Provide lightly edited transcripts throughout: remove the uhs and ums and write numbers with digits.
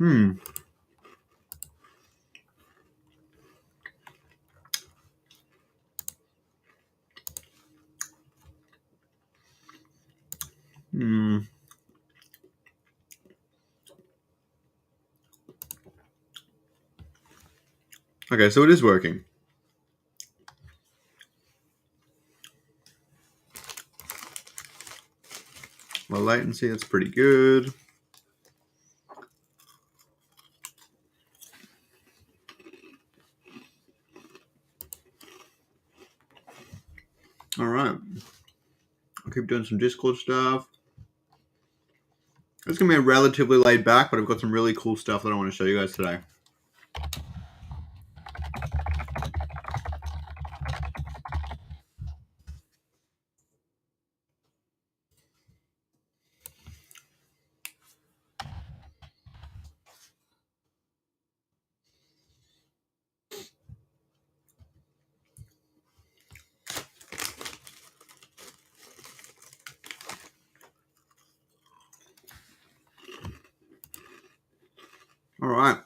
Hmm. Hmm. Okay, so it is working. Low latency, that's pretty good. All right. I'll keep doing some Discord stuff. It's going to be a relatively laid back, but I've got some really cool stuff that I want to show you guys today. All right.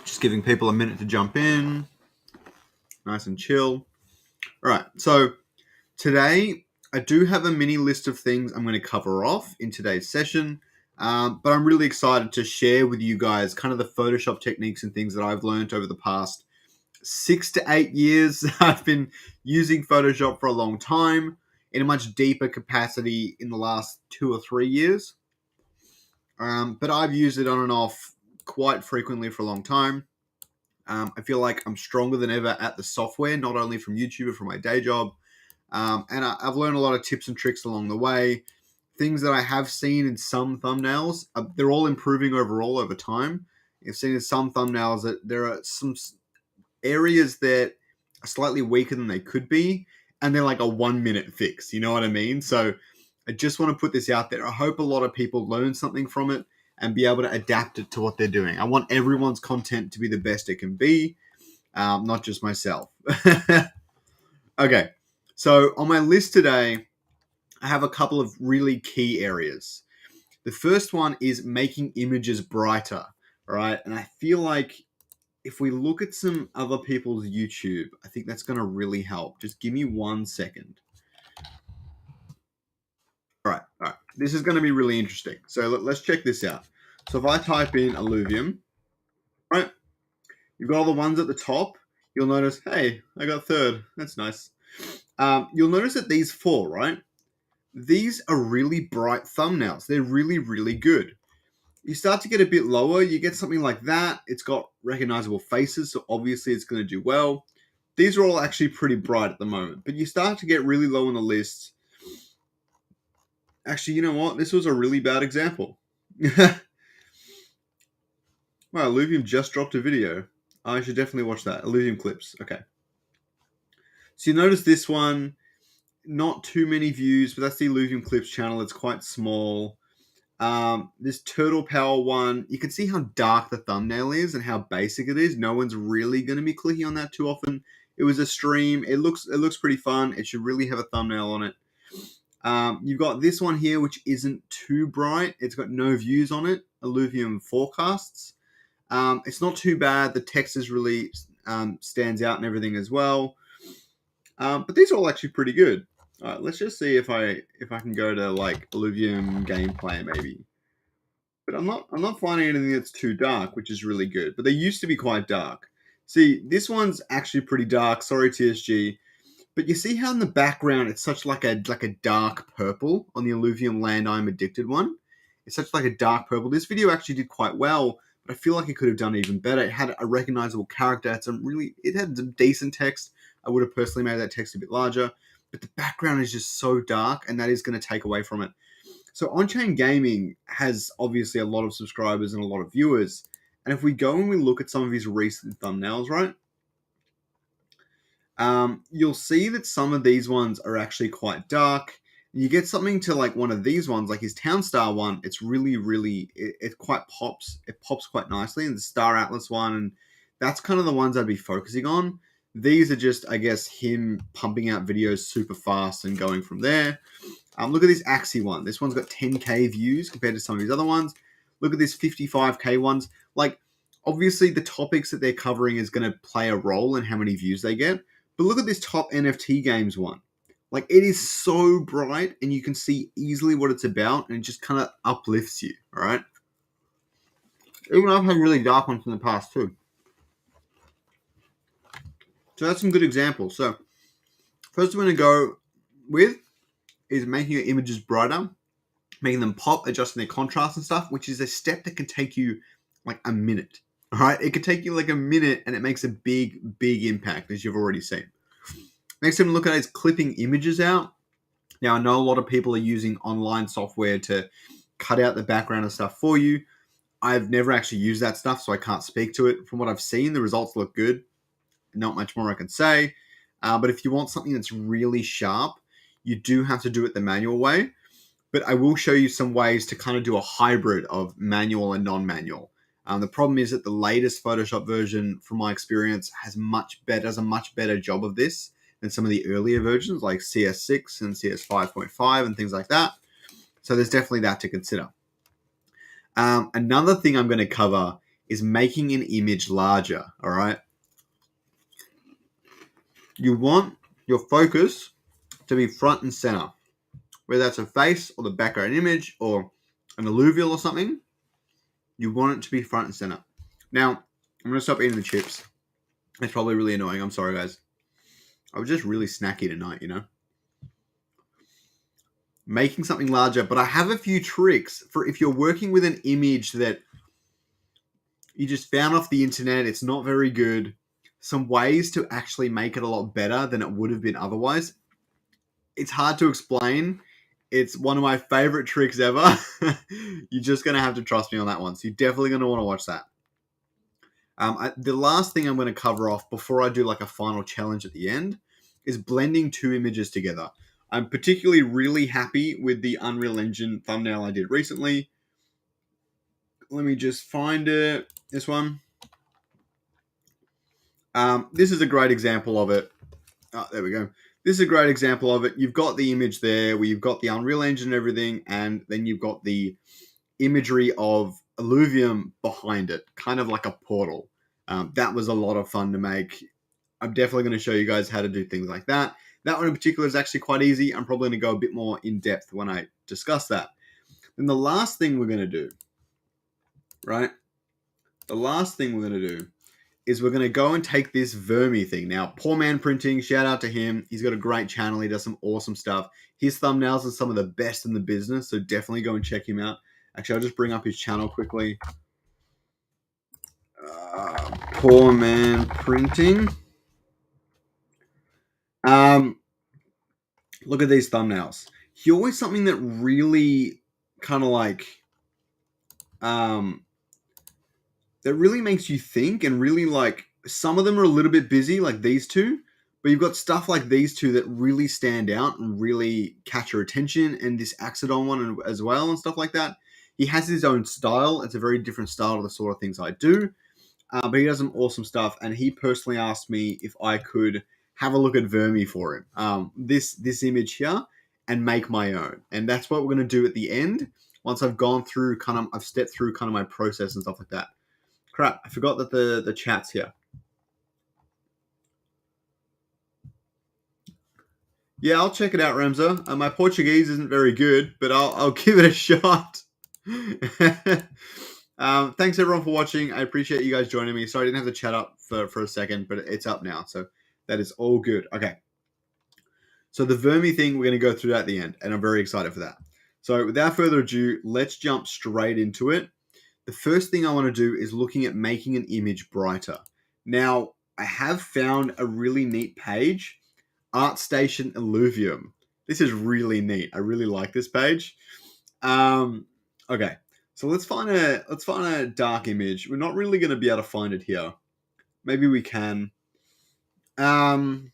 Just giving people a minute to jump in. Nice and chill. All right. So today I do have a mini list of things I'm going to cover off in today's session. But I'm really excited to share with you guys kind of the Photoshop techniques and things that I've learned over the past 6 to 8 years. I've been using Photoshop for a long time in a much deeper capacity in the last 2 or 3 years. But I've used it on and off quite frequently for a long time. I feel like I'm stronger than ever at the software, not only from YouTube, but from my day job. And I've learned a lot of tips and tricks along the way. Things that I have seen in some thumbnails, they're all improving overall over time. I've seen in some thumbnails that there are some areas that are slightly weaker than they could be, and they're like a 1 minute fix. You know what I mean? So I just want to put this out there. I hope a lot of people learn something from it and be able to adapt it to what they're doing. I want everyone's content to be the best it can be, not just myself. Okay, so on my list today, I have a couple of really key areas. The first one is making images brighter, all right? And I feel like if we look at some other people's YouTube, I think that's going to really help. Just give me 1 second. All right. This is going to be really interesting. So let's check this out. So if I type in alluvium, right, you've got all the ones at the top. You'll notice, hey, I got third. That's nice. You'll notice that these 4, right? These are really bright thumbnails. They're really, really good. You start to get a bit lower, you get something like that. It's got recognizable faces, so obviously it's going to do well. These are all actually pretty bright at the moment, but you start to get really low on the list. Actually, you know what? This was a really bad example. Wow, Illuvium just dropped a video. I should definitely watch that. Illuvium clips. Okay. So you notice this one, not too many views, but that's the Illuvium clips channel. It's quite small. This Turtle Power one, you can see how dark the thumbnail is and how basic it is. No one's really going to be clicking on that too often. It was a stream. It looks pretty fun. It should really have a thumbnail on it. You've got this one here, which isn't too bright. It's got no views on it. Illuvium Forecasts. It's not too bad. The text is really stands out and everything as well. But these are all actually pretty good. All right, let's just see if I can go to like Illuvium gameplay maybe. But I'm not finding anything that's too dark, which is really good. But they used to be quite dark. See, this one's actually pretty dark. Sorry, TSG. But you see how in the background it's such like a dark purple on the Illuvium Land I'm Addicted one? It's such like a dark purple. This video actually did quite well, but I feel like it could have done even better. It had a recognizable character. It had some decent text. I would have personally made that text a bit larger. But the background is just so dark, and that is going to take away from it. So On-Chain Gaming has obviously a lot of subscribers and a lot of viewers. And if we go and we look at some of his recent thumbnails, right? You'll see that some of these ones are actually quite dark. You get something to like one of these ones, like his Town Star one. It's really, really, it quite pops. It pops quite nicely. And the Star Atlas one, and that's kind of the ones I'd be focusing on. These are just, I guess, him pumping out videos super fast and going from there. Look at this Axie one. This one's got 10K views compared to some of these other ones. Look at this 55K ones. Like, obviously, the topics that they're covering is going to play a role in how many views they get. But look at this top NFT games one. Like, it is so bright, and you can see easily what it's about, and it just kind of uplifts you, all right? Even I've had really dark ones in the past, too. So that's some good examples. So, first I'm going to go with is making your images brighter, making them pop, adjusting their contrast and stuff, which is a step that can take you like a minute. All right, it could take you like a minute, and it makes a big, big impact, as you've already seen. Next thing to look at is clipping images out. Now, I know a lot of people are using online software to cut out the background and stuff for you. I've never actually used that stuff, so I can't speak to it. From what I've seen, the results look good. Not much more I can say. But if you want something that's really sharp, you do have to do it the manual way. But I will show you some ways to kind of do a hybrid of manual and non-manual. The problem is that the latest Photoshop version, from my experience, does a much better job of this than some of the earlier versions like CS6 and CS 5.5 and things like that. So there's definitely that to consider. Another thing I'm going to cover is making an image larger, all right? You want your focus to be front and center, whether that's a face or the background image or an alluvial or something. You want it to be front and center. Now, I'm going to stop eating the chips. It's probably really annoying. I'm sorry, guys. I was just really snacky tonight, you know? Making something larger, but I have a few tricks for if you're working with an image that you just found off the internet, it's not very good, some ways to actually make it a lot better than it would have been otherwise. It's hard to explain. It's one of my favorite tricks ever. You're just going to have to trust me on that one. So you're definitely going to want to watch that. The last thing I'm going to cover off before I do like a final challenge at the end is blending two images together. I'm particularly really happy with the Unreal Engine thumbnail I did recently. Let me just find it. This one. This is a great example of it. Oh, there we go. This is a great example of it. You've got the image there where you've got the Unreal Engine and everything, and then you've got the imagery of alluvium behind it, kind of like a portal. That was a lot of fun to make. I'm definitely going to show you guys how to do things like that. That one in particular is actually quite easy. I'm probably going to go a bit more in depth when I discuss that. Then the last thing we're going to do, right? The last thing we're going to do is we're going to go and take this Vermi thing. Now, Poor Man Printing, shout out to him. He's got a great channel. He does some awesome stuff. His thumbnails are some of the best in the business, so definitely go and check him out. Actually, I'll just bring up his channel quickly. Poor Man Printing. Look at these thumbnails. He always something that really kind of like that really makes you think, and really like some of them are a little bit busy like these two, but you've got stuff like these two that really stand out and really catch your attention, and this Axodon one as well and stuff like that. He has his own style. It's a very different style to the sort of things I do, but he does some awesome stuff, and he personally asked me if I could have a look at Vermi for him, this image here, and make my own. And that's what we're going to do at the end once I've gone through I've stepped through kind of my process and stuff like that. Crap, I forgot that the chat's here. Yeah, I'll check it out, Ramza. My Portuguese isn't very good, but I'll give it a shot. Thanks everyone for watching. I appreciate you guys joining me. Sorry I didn't have the chat up for a second, but it's up now, so that is all good. Okay. So the Vermi thing, we're going to go through that at the end, and I'm very excited for that. So without further ado, let's jump straight into it. The first thing I want to do is looking at making an image brighter. Now, I have found a really neat page, ArtStation Alluvium. This is really neat. I really like this page. Okay, so let's find a dark image. We're not really going to be able to find it here. Maybe we can. Okay,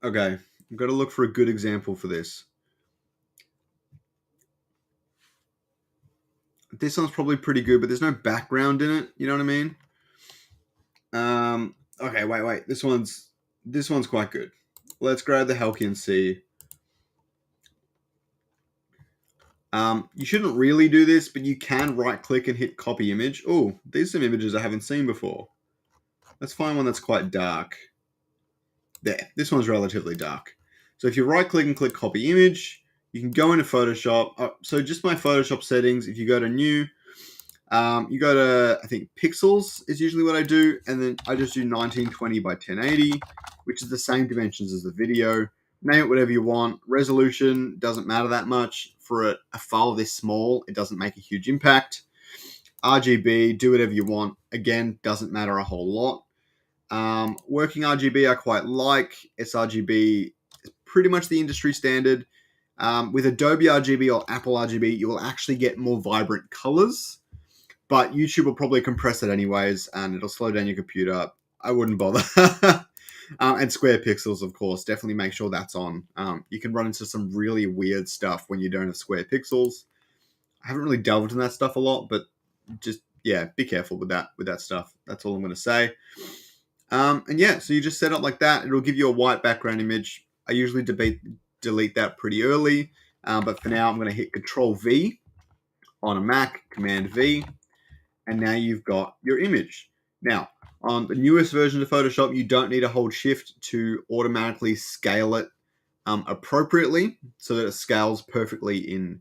I've got to look for a good example for this. This one's probably pretty good, but there's no background in it. You know what I mean? Okay, wait. This one's quite good. Let's grab the Halcyon C. You shouldn't really do this, but you can right-click and hit copy image. Oh, these are some images I haven't seen before. Let's find one that's quite dark. There, this one's relatively dark. So if you right-click and click copy image, you can go into Photoshop. So just my Photoshop settings, if you go to new, you go to, I think, pixels is usually what I do, and then I just do 1920 by 1080, which is the same dimensions as the video. Name it whatever you want. Resolution doesn't matter that much. For a file this small, it doesn't make a huge impact. RGB, do whatever you want. Again, doesn't matter a whole lot. Working RGB I quite like. sRGB is pretty much the industry standard. With Adobe RGB or Apple RGB, you will actually get more vibrant colors, but YouTube will probably compress it anyways, and it'll slow down your computer. I wouldn't bother. And square pixels, of course, definitely make sure that's on. You can run into some really weird stuff when you don't have square pixels. I haven't really delved in that stuff a lot, but just, yeah, be careful with that stuff. That's all I'm going to say. And yeah, so you just set up like that. It'll give you a white background image. I usually delete that pretty early, but for now I'm going to hit Control V on a Mac, Command V, and now you've got your image. Now, on the newest version of Photoshop, you don't need to hold Shift to automatically scale it appropriately so that it scales perfectly in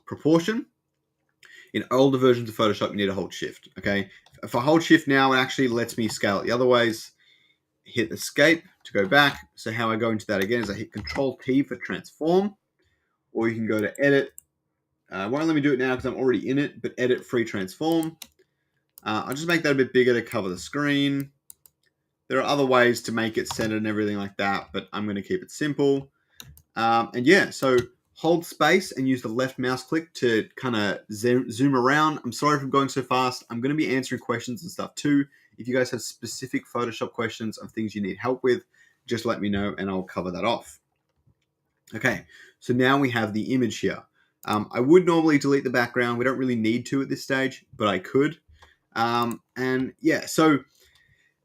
proportion. In older versions of Photoshop, you need to hold Shift, okay? If I hold Shift now, it actually lets me scale it the other ways. Hit Escape to go back. So how I go into that again is I hit Control T for Transform, or you can go to Edit. Won't let me do it now because I'm already in it, but Edit Free Transform. I'll just make that a bit bigger to cover the screen. There are other ways to make it centered and everything like that, but I'm going to keep it simple. And yeah, so hold space and use the left mouse click to kind of zoom around. I'm sorry if I'm going so fast. I'm going to be answering questions and stuff too. If you guys have specific Photoshop questions of things you need help with, just let me know and I'll cover that off. Okay, so now we have the image here. I would normally delete the background. We don't really need to at this stage, but I could. And yeah, so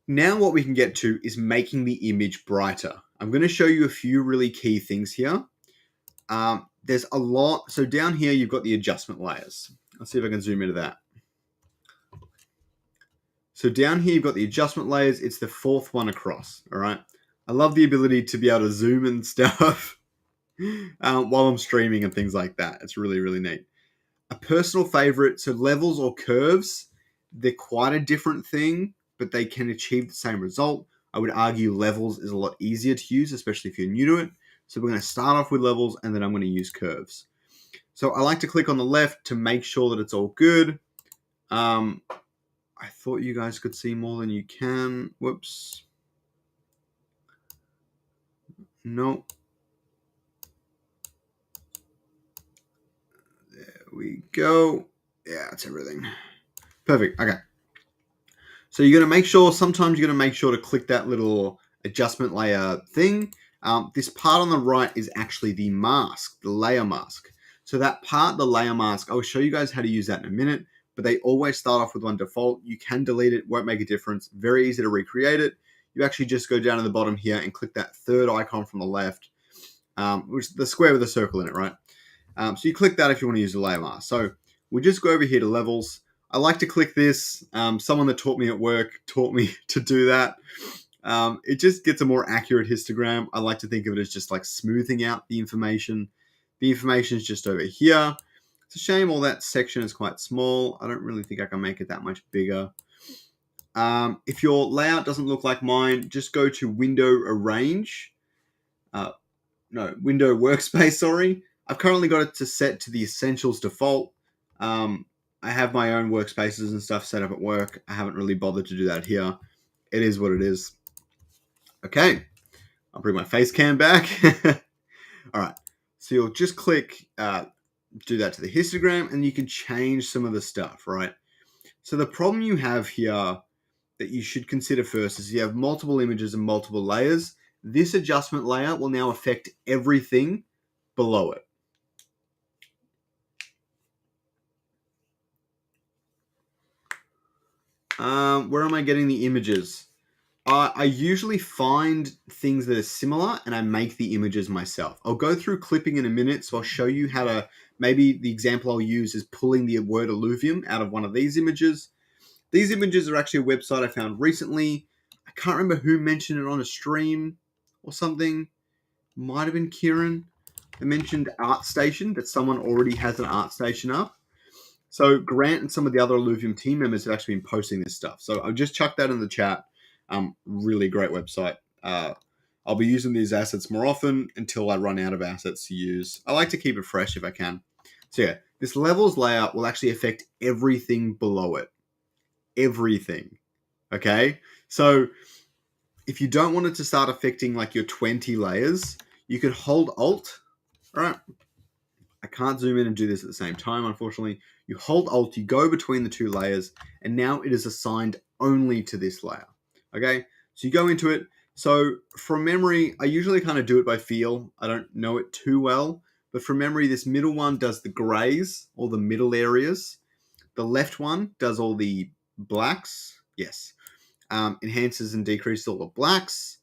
now what we can get to is making the image brighter. I'm going to show you a few really key things here. There's a lot. So down here, you've got the adjustment layers. Let's see if I can zoom into that. So down here, you've got the adjustment layers. It's the fourth one across, all right? I love the ability to be able to zoom and stuff while I'm streaming and things like that. It's really, really neat. A personal favorite, so levels or curves, they're quite a different thing, but they can achieve the same result. I would argue levels is a lot easier to use, especially if you're new to it. So we're going to start off with levels, and then I'm going to use curves. So I like to click on the left to make sure that it's all good. I thought you guys could see more than you can. Whoops. No. There we go. Yeah, that's everything. Perfect. Okay. So you're going to make sure, sometimes you're going to make sure to click that little adjustment layer thing. This part on the right is actually the mask, the layer mask. So that part, the layer mask, I'll show you guys how to use that in a minute, but they always start off with one default. You can delete it, won't make a difference. Very easy to recreate it. You actually just go down to the bottom here and click that third icon from the left, which is the square with a circle in it, right? So you click that if you want to use the layer mask. So we just go over here to levels. I like to click this. Someone that taught me at work taught me to do that. It just gets a more accurate histogram. I like to think of it as just like smoothing out the information. The information is just over here. It's a shame all that section is quite small. I don't really think I can make it that much bigger. If your layout doesn't look like mine, just go to Window Arrange. Window Workspace, sorry. I've currently got it to set to the Essentials default. I have my own workspaces and stuff set up at work. I haven't really bothered to do that here. It is what it is. Okay, I'll bring my face cam back. All right, so you'll just click, do that to the histogram, and you can change some of the stuff, right? So the problem you have here that you should consider first is you have multiple images and multiple layers. This adjustment layer will now affect everything below it. Where am I getting the images? I usually find things that are similar and I make the images myself. I'll go through clipping in a minute, so I'll show you how to, maybe the example I'll use is pulling the word alluvium out of one of these images. These images are actually a website I found recently. I can't remember who mentioned it on a stream or something. Might have been Kieran. They mentioned ArtStation, that someone already has an ArtStation up. So Grant and some of the other Alluvium team members have actually been posting this stuff. So I'll just chuck that in the chat. Really great website. I'll be using these assets more often until I run out of assets to use. I like to keep it fresh if I can. So yeah, this levels layout will actually affect everything below it. Everything. Okay? So if you don't want it to start affecting like your 20 layers, you can hold Alt. All right. I can't zoom in and do this at the same time, unfortunately. You hold Alt, you go between the two layers, and now it is assigned only to this layer. Okay, so you go into it. So from memory, I usually kind of do it by feel. I don't know it too well, but from memory, this middle one does the grays, all the middle areas. The left one does all the blacks. Yes. Enhances and decreases all the blacks.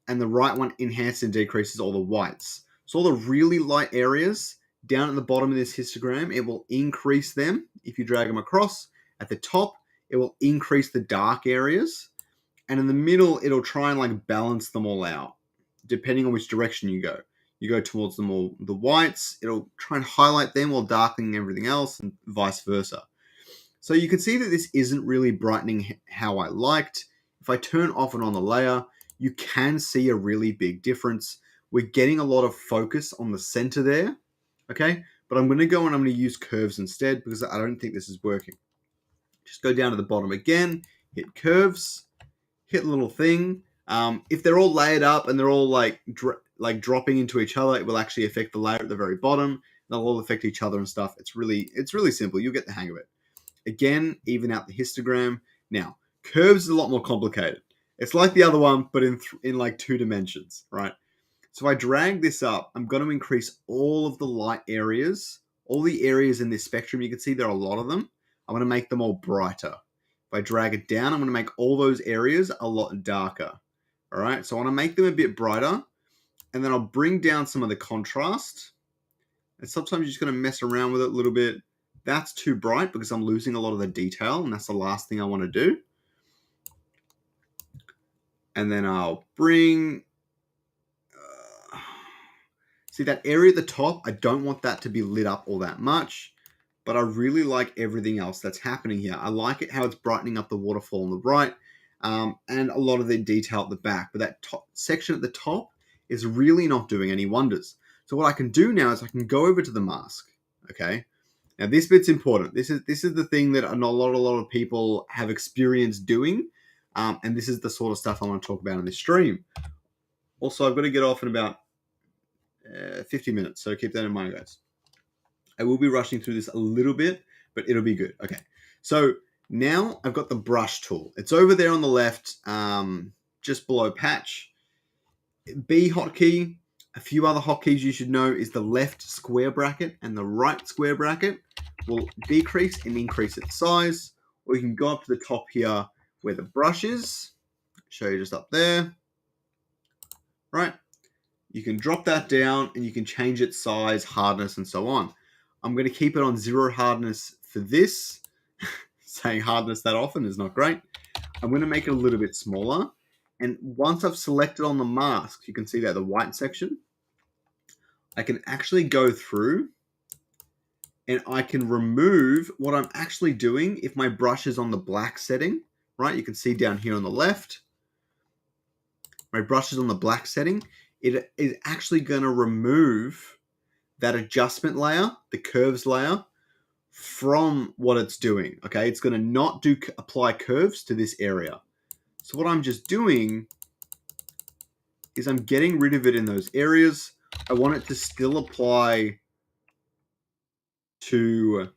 And the right one enhances and decreases all the whites. So all the really light areas down at the bottom of this histogram, it will increase them if you drag them across. At the top, it will increase the dark areas. And in the middle, it'll try and like balance them all out, depending on which direction you go. You go towards the whites, it'll try and highlight them while darkening everything else, and vice versa. So you can see that this isn't really brightening how I liked. If I turn off and on the layer, you can see a really big difference. We're getting a lot of focus on the center there, okay? But I'm going to go and I'm going to use curves instead because I don't think this is working. Just go down to the bottom again, hit curves, hit a little thing. If they're all layered up and they're all like dropping into each other, it will actually affect the layer at the very bottom. They'll all affect each other and stuff. It's really simple. You'll get the hang of it. Again, even out the histogram. Now, curves is a lot more complicated. It's like the other one, but in like 2 dimensions, right? So if I drag this up, I'm going to increase all of the light areas, all the areas in this spectrum. You can see there are a lot of them. I'm going to make them all brighter. If I drag it down, I'm going to make all those areas a lot darker. All right, so I want to make them a bit brighter, and then I'll bring down some of the contrast. And sometimes you're just going to mess around with it a little bit. That's too bright because I'm losing a lot of the detail, and that's the last thing I want to do. And then I'll bring... see that area at the top? I don't want that to be lit up all that much, but I really like everything else that's happening here. I like it how it's brightening up the waterfall on the right, and a lot of the detail at the back. But that top section at the top is really not doing any wonders. So what I can do now is I can go over to the mask, okay? Now this bit's important. This is the thing that a lot of people have experience doing, and this is the sort of stuff I want to talk about in this stream. Also, I've got to get off in about 50 minutes, so keep that in mind, guys. I will be rushing through this a little bit, but it'll be good. Okay, so now I've got the brush tool. It's over there on the left, just below patch. B hotkey. A few other hotkeys you should know is the left square bracket and the right square bracket will decrease and increase its size. Or you can go up to the top here where the brush is. Show you just up there. Right. You can drop that down and you can change its size, hardness, and so on. I'm going to keep it on 0 hardness for this. Saying hardness that often is not great. I'm going to make it a little bit smaller. And once I've selected on the mask, you can see that the white section, I can actually go through and I can remove what I'm actually doing if my brush is on the black setting, right? You can see down here on the left, my brush is on the black setting. It is actually going to remove that adjustment layer, the curves layer, from what it's doing, okay? It's going to not apply curves to this area. So what I'm just doing is I'm getting rid of it in those areas. I want it to still apply to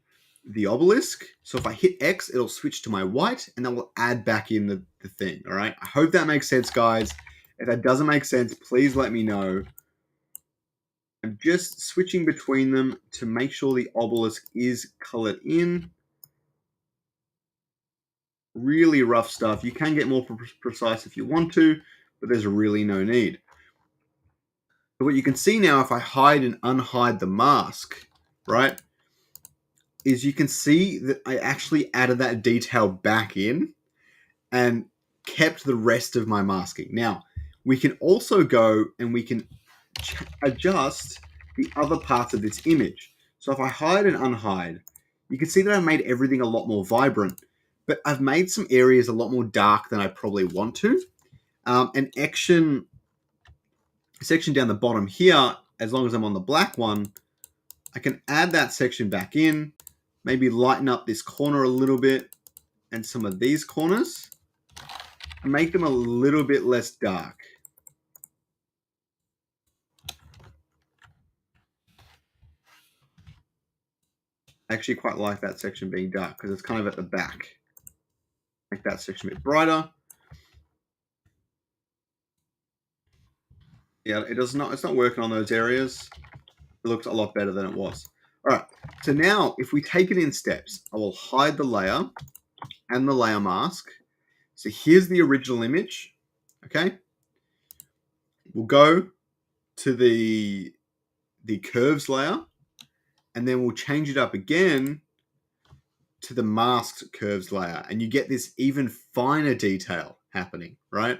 the obelisk. So if I hit X, it'll switch to my white, and that will add back in the thing, all right? I hope that makes sense, guys. If that doesn't make sense, please let me know. I'm just switching between them to make sure the obelisk is colored in. really rough stuff. You can get more precise if you want to, but there's really no need. So what you can see now, if I hide and unhide the mask, right, is you can see that I actually added that detail back in and kept the rest of my masking. Now, we can also go and we can adjust the other parts of this image. So if I hide and unhide, you can see that I've made everything a lot more vibrant, but I've made some areas a lot more dark than I probably want to. An section down the bottom here, as long as I'm on the black one, I can add that section back in, maybe lighten up this corner a little bit and some of these corners and make them a little bit less dark. I actually quite like that section being dark because it's kind of at the back. Make that section a bit brighter. Yeah, it's not working on those areas. It looks a lot better than it was. All right, so now if we take it in steps, I will hide the layer and the layer mask. So here's the original image, okay? We'll go to the curves layer, and then we'll change it up again to the masked curves layer, and you get this even finer detail happening, right?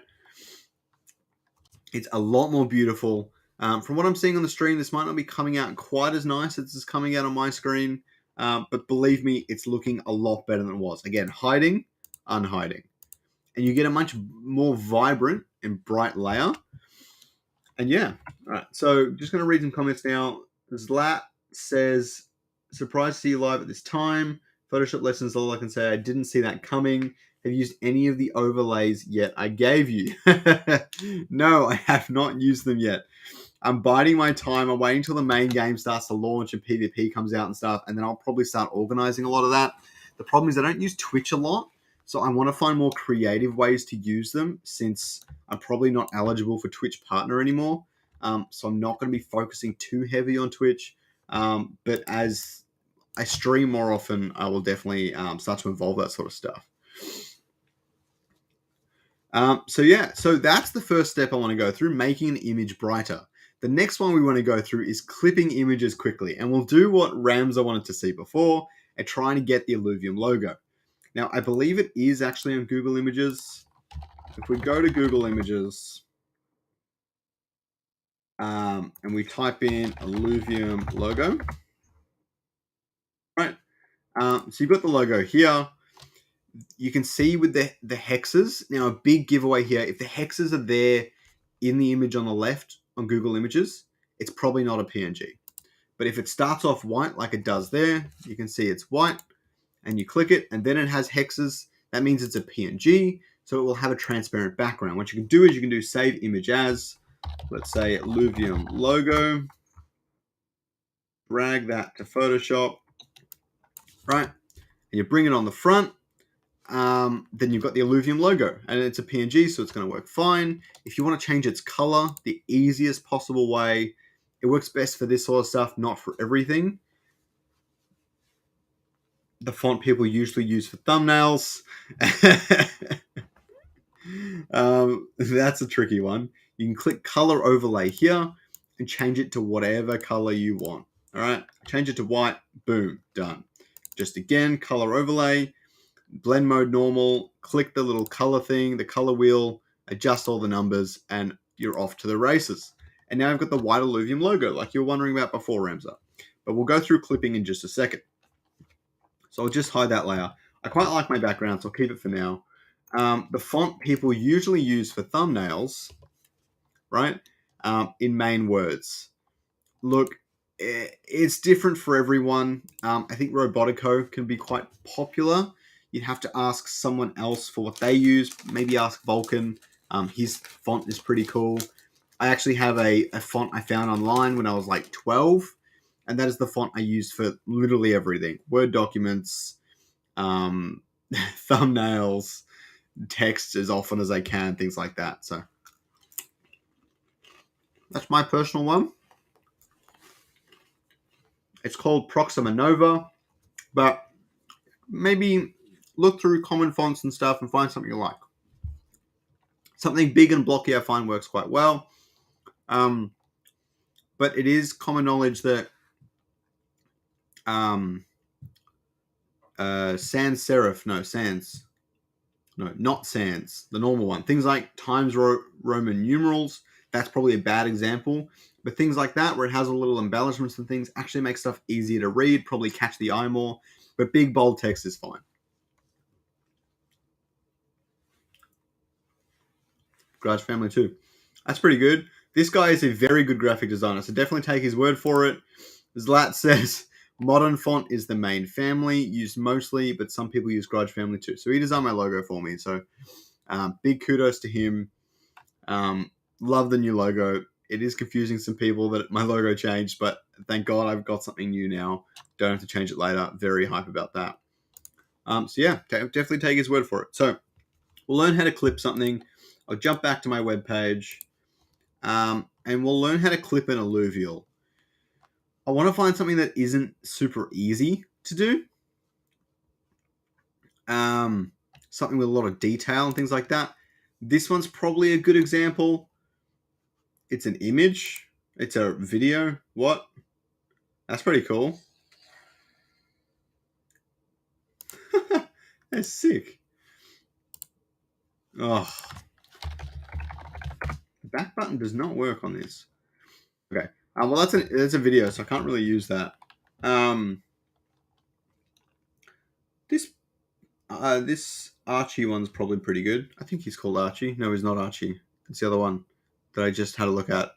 It's a lot more beautiful. From what I'm seeing on the stream, this might not be coming out quite as nice as it's coming out on my screen, but believe me, it's looking a lot better than it was. Again, hiding, unhiding. And you get a much more vibrant and bright layer. And yeah, all right. So just going to read some comments now. Zlat says, surprised to see you live at this time. Photoshop lessons, all I can say, I didn't see that coming. Have you used any of the overlays yet I gave you? No, I have not used them yet. I'm biding my time. I'm waiting until the main game starts to launch and PvP comes out and stuff, and then I'll probably start organizing a lot of that. The problem is I don't use Twitch a lot, so I want to find more creative ways to use them since I'm probably not eligible for Twitch Partner anymore. So I'm not going to be focusing too heavy on Twitch. But as I stream more often, I will definitely start to involve that sort of stuff. So that's the first step I want to go through, making an image brighter. The next one we want to go through is clipping images quickly. And we'll do what Ramza wanted to see before and trying to get the Illuvium logo. Now, I believe it is actually on Google Images. If we go to Google Images and we type in Illuvium logo, right? So you've got the logo here. You can see with the hexes. Now, a big giveaway here, if the hexes are there in the image on the left on Google Images, it's probably not a PNG. But if it starts off white like it does there, you can see it's white, and you click it, and then it has hexes, that means it's a PNG, so it will have a transparent background. What you can do is you can do save image as, let's say, Illuvium logo, drag that to Photoshop, right? And you bring it on the front, then you've got the Illuvium logo, and it's a PNG, so it's going to work fine. If you want to change its color, the easiest possible way, it works best for this sort of stuff, not for everything. The font people usually use for thumbnails. That's a tricky one. You can click color overlay here and change it to whatever color you want. All right, change it to white, boom, done. Just again, color overlay, blend mode normal, click the little color thing, the color wheel, adjust all the numbers, and you're off to the races. And now I've got the white Illuvium logo, like you were wondering about before, Ramza. But we'll go through clipping in just a second. So I'll just hide that layer. I quite like my background, so I'll keep it for now. The font people usually use for thumbnails, right, in main words. Look, it's different for everyone. I think Robotico can be quite popular. You'd have to ask someone else for what they use. Maybe ask Vulcan. His font is pretty cool. I actually have a font I found online when I was like 12, and that is the font I use for literally everything. Word documents, thumbnails, text as often as I can, things like that. So that's my personal one. It's called Proxima Nova, but maybe look through common fonts and stuff and find something you like. Something big and blocky I find works quite well. But it is common knowledge that sans serif, not sans, the normal one. Things like Times Roman numerals, that's probably a bad example. But things like that, where it has a little embellishments and things, actually make stuff easier to read, probably catch the eye more. But big, bold text is fine. Garage Family 2. That's pretty good. This guy is a very good graphic designer, so definitely take his word for it. Zlat says, modern font is the main family, used mostly, but some people use Garage Family too. So he designed my logo for me, so big kudos to him. Love the new logo. It is confusing some people that my logo changed, but thank God I've got something new now. Don't have to change it later. Very hype about that. So yeah, definitely take his word for it. So we'll learn how to clip something. I'll jump back to my webpage, and we'll learn how to clip an alluvial. I want to find something that isn't super easy to do. Something with a lot of detail and things like that. This one's probably a good example. It's an image. It's a video. What? That's pretty cool. That's sick. Oh. The back button does not work on this. Okay. Well, that's a video, so I can't really use that. This Archie one's probably pretty good. I think he's called Archie. No, he's not Archie. It's the other one that I just had a look at.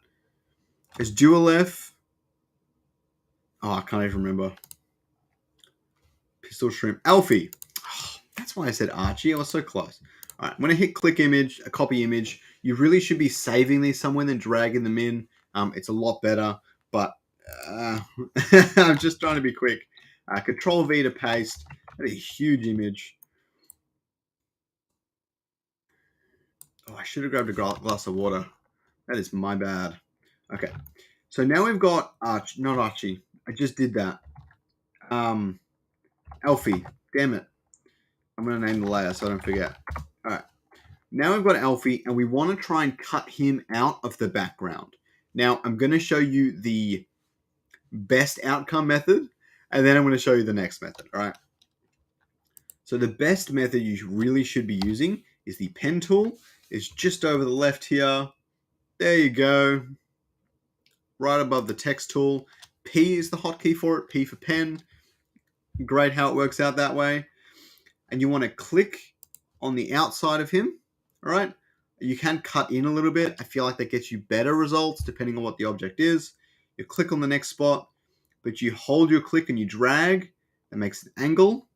It's Dual F. Oh, I can't even remember. Pistol Shrimp. Alfie. Oh, that's why I said Archie. I was so close. All right. When I hit click image, a copy image, you really should be saving these somewhere and then dragging them in. It's a lot better, but I'm just trying to be quick. Control V to paste. That's a huge image. Oh, I should have grabbed a glass of water. That is my bad. Okay. So now we've got not Archie. I just did that. Alfie. Damn it. I'm going to name the layer so I don't forget. All right. Now we've got Alfie, and we want to try and cut him out of the background. Now, I'm going to show you the best outcome method, and then I'm going to show you the next method, all right? So the best method you really should be using is the pen tool. It's just over the left here. There you go. Right above the text tool. P is the hotkey for it, P for pen. Great how it works out that way. And you want to click on the outside of him, all right? You can cut in a little bit. I feel like that gets you better results depending on what the object is. You click on the next spot, but you hold your click and you drag. That makes an angle,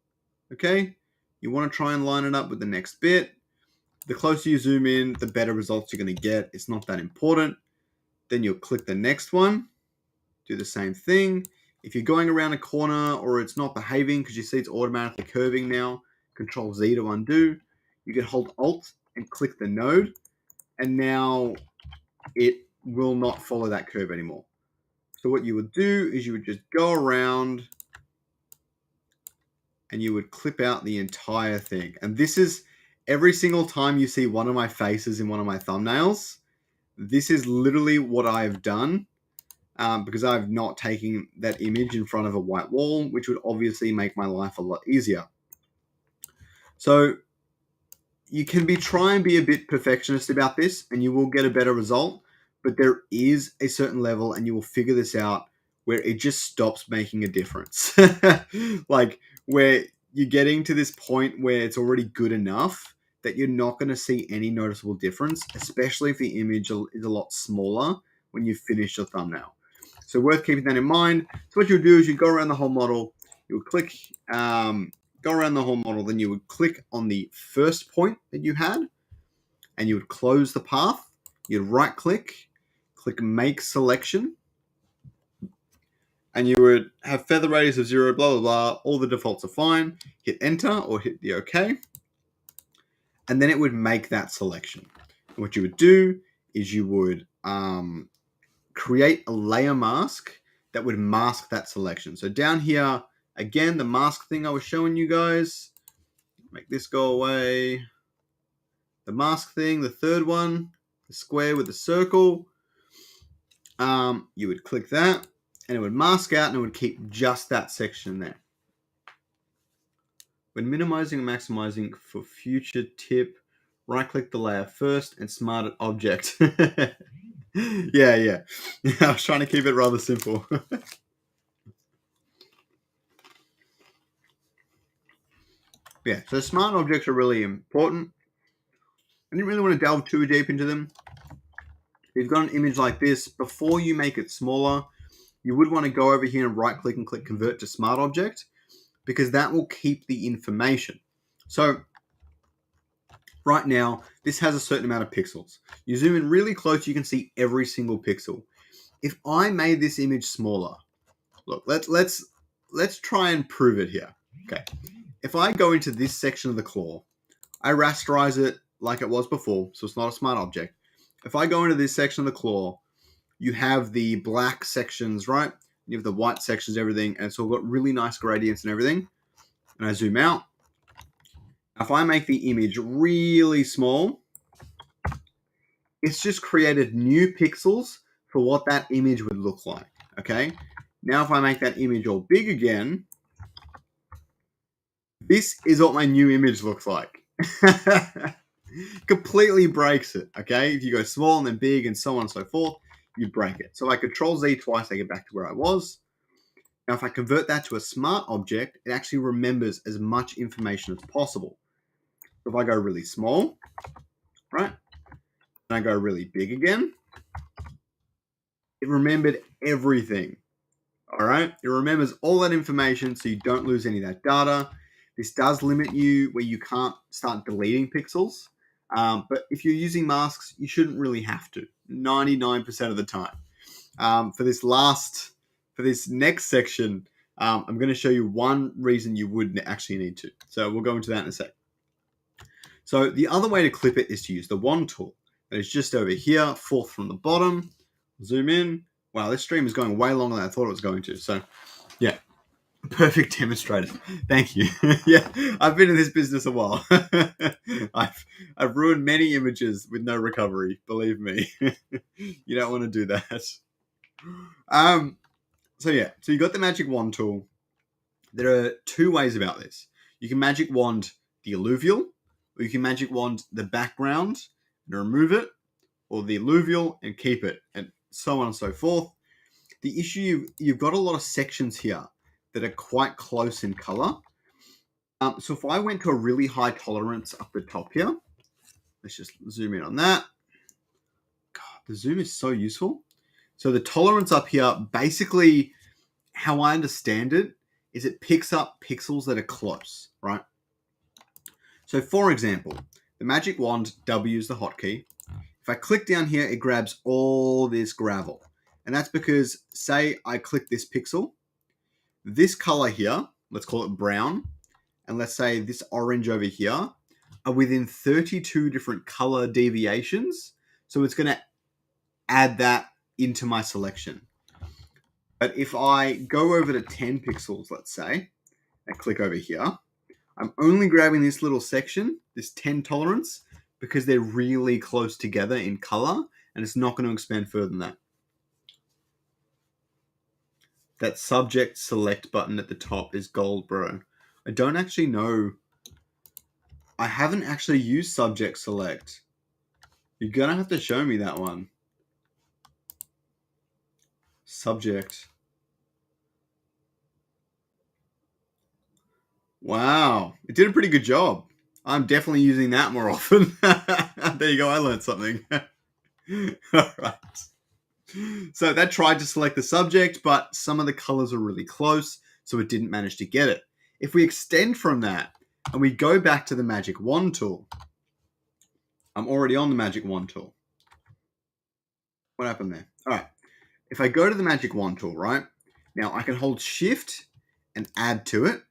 okay? You want to try and line it up with the next bit. The closer you zoom in, the better results you're going to get. It's not that important. Then you'll click the next one. Do the same thing. If you're going around a corner or it's not behaving because you see it's automatically curving now, Control Z to undo. You can hold Alt and click the node, and now it will not follow that curve anymore. So what you would do is you would just go around and you would clip out the entire thing. And this is every single time you see one of my faces in one of my thumbnails, this is literally what I've done. Because I've not taken that image in front of a white wall, which would obviously make my life a lot easier. So you can try and be a bit perfectionist about this, and you will get a better result, but there is a certain level, and you will figure this out, where it just stops making a difference. Like, where you're getting to this point where it's already good enough that you're not going to see any noticeable difference, especially if the image is a lot smaller when you finish your thumbnail. So worth keeping that in mind. So what you'll do is you go around the whole model, you'll click, go around the whole model, then you would click on the first point that you had, and you would close the path. You'd right click, click Make Selection, and you would have feather radius of 0, blah, blah, blah. All the defaults are fine. Hit Enter or hit the OK. And then it would make that selection. And what you would do is you would create a layer mask that would mask that selection. So down here, again, the mask thing I was showing you guys. make this go away. The mask thing, the third one, the square with the circle. You would click that, and it would mask out, and it would keep just that section there. When minimizing and maximizing for future tip, right-click the layer first and smart it object. Yeah. I was trying to keep it rather simple. Yeah, so smart objects are really important. I didn't really want to delve too deep into them. If you've got an image like this, before you make it smaller, you would want to go over here and right-click and click Convert to Smart Object, because that will keep the information. So right now, this has a certain amount of pixels. You zoom in really close, you can see every single pixel. If I made this image smaller, look, let's try and prove it here. Okay, if I go into this section of the claw, I rasterize it like it was before, so it's not a smart object. If I go into this section of the claw, you have the black sections, right? You have the white sections, everything, and it's all got really nice gradients and everything. And I zoom out. If I make the image really small, it's just created new pixels for what that image would look like, okay? Now if I make that image all big again, this is what my new image looks like. Completely breaks it, okay? If you go small and then big and so on and so forth, you break it. So I Control Z twice, I get back to where I was. Now if I convert that to a smart object, it actually remembers as much information as possible. So if I go really small, right, and I go really big again, it remembered everything. All right, it remembers all that information so you don't lose any of that data. This does limit you where you can't start deleting pixels. But if you're using masks, you shouldn't really have to 99% of the time. For this next section, I'm going to show you one reason you wouldn't actually need to. So we'll go into that in a sec. So the other way to clip it is to use the wont tool. That is just over here, fourth from the bottom. Zoom in. Wow, this stream is going way longer than I thought it was going to. So, yeah, perfect demonstrator. Thank you. Yeah, I've been in this business a while. I've ruined many images with no recovery. Believe me, you don't want to do that. So you got the magic wand tool. There are two ways about this. You can magic wand the alluvial, or you can magic wand the background and remove it, or the alluvial and keep it, and so on and so forth. The issue, you've got a lot of sections here that are quite close in color. So if I went to a really high tolerance up the top here, let's just zoom in on that. God, the zoom is so useful. So the tolerance up here, basically how I understand it, is it picks up pixels that are close, right? So for example, the magic wand W is the hotkey. If I click down here, it grabs all this gravel. And that's because, say I click this pixel, this color here, let's call it brown, and let's say this orange over here are within 32 different color deviations. So it's going to add that into my selection. But if I go over to 10 pixels, let's say, and click over here, I'm only grabbing this little section, this 10 tolerance, because they're really close together in color, and it's not going to expand further than that. That subject select button at the top is gold, bro. I don't actually know. I haven't actually used subject select. You're going to have to show me that one. Subject. Wow. It did a pretty good job. I'm definitely using that more often. There you go. I learned something. All right. So that tried to select the subject, but some of the colors are really close, so it didn't manage to get it. If we extend from that and we go back to the magic wand tool, I'm already on the magic wand tool. What happened there? All right. If I go to the magic wand tool, right, now I can hold shift and add to it.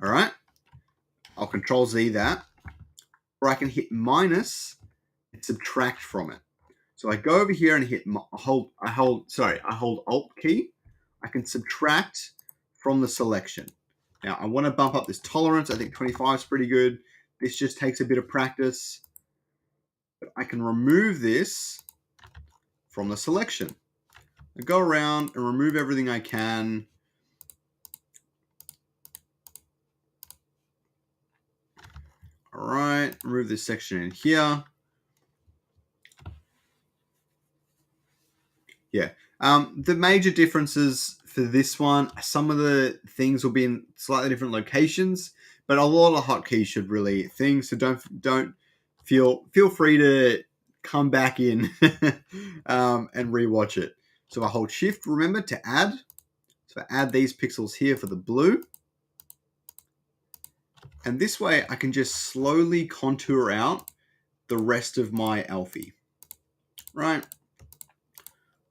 All right. I'll Control Z that, or I can hit minus and subtract from it. So I go over here and hit I hold Alt key. I can subtract from the selection. Now, I want to bump up this tolerance. I think 25 is pretty good. This just takes a bit of practice. But I can remove this from the selection. I go around and remove everything I can. All right, remove this section in here. Yeah. The major differences for this one, some of the things will be in slightly different locations, but a lot of hotkeys should really things. So don't feel free to come back in and rewatch it. So I hold Shift, remember, to add. So I add these pixels here for the blue. And this way I can just slowly contour out the rest of my Alfie. Right?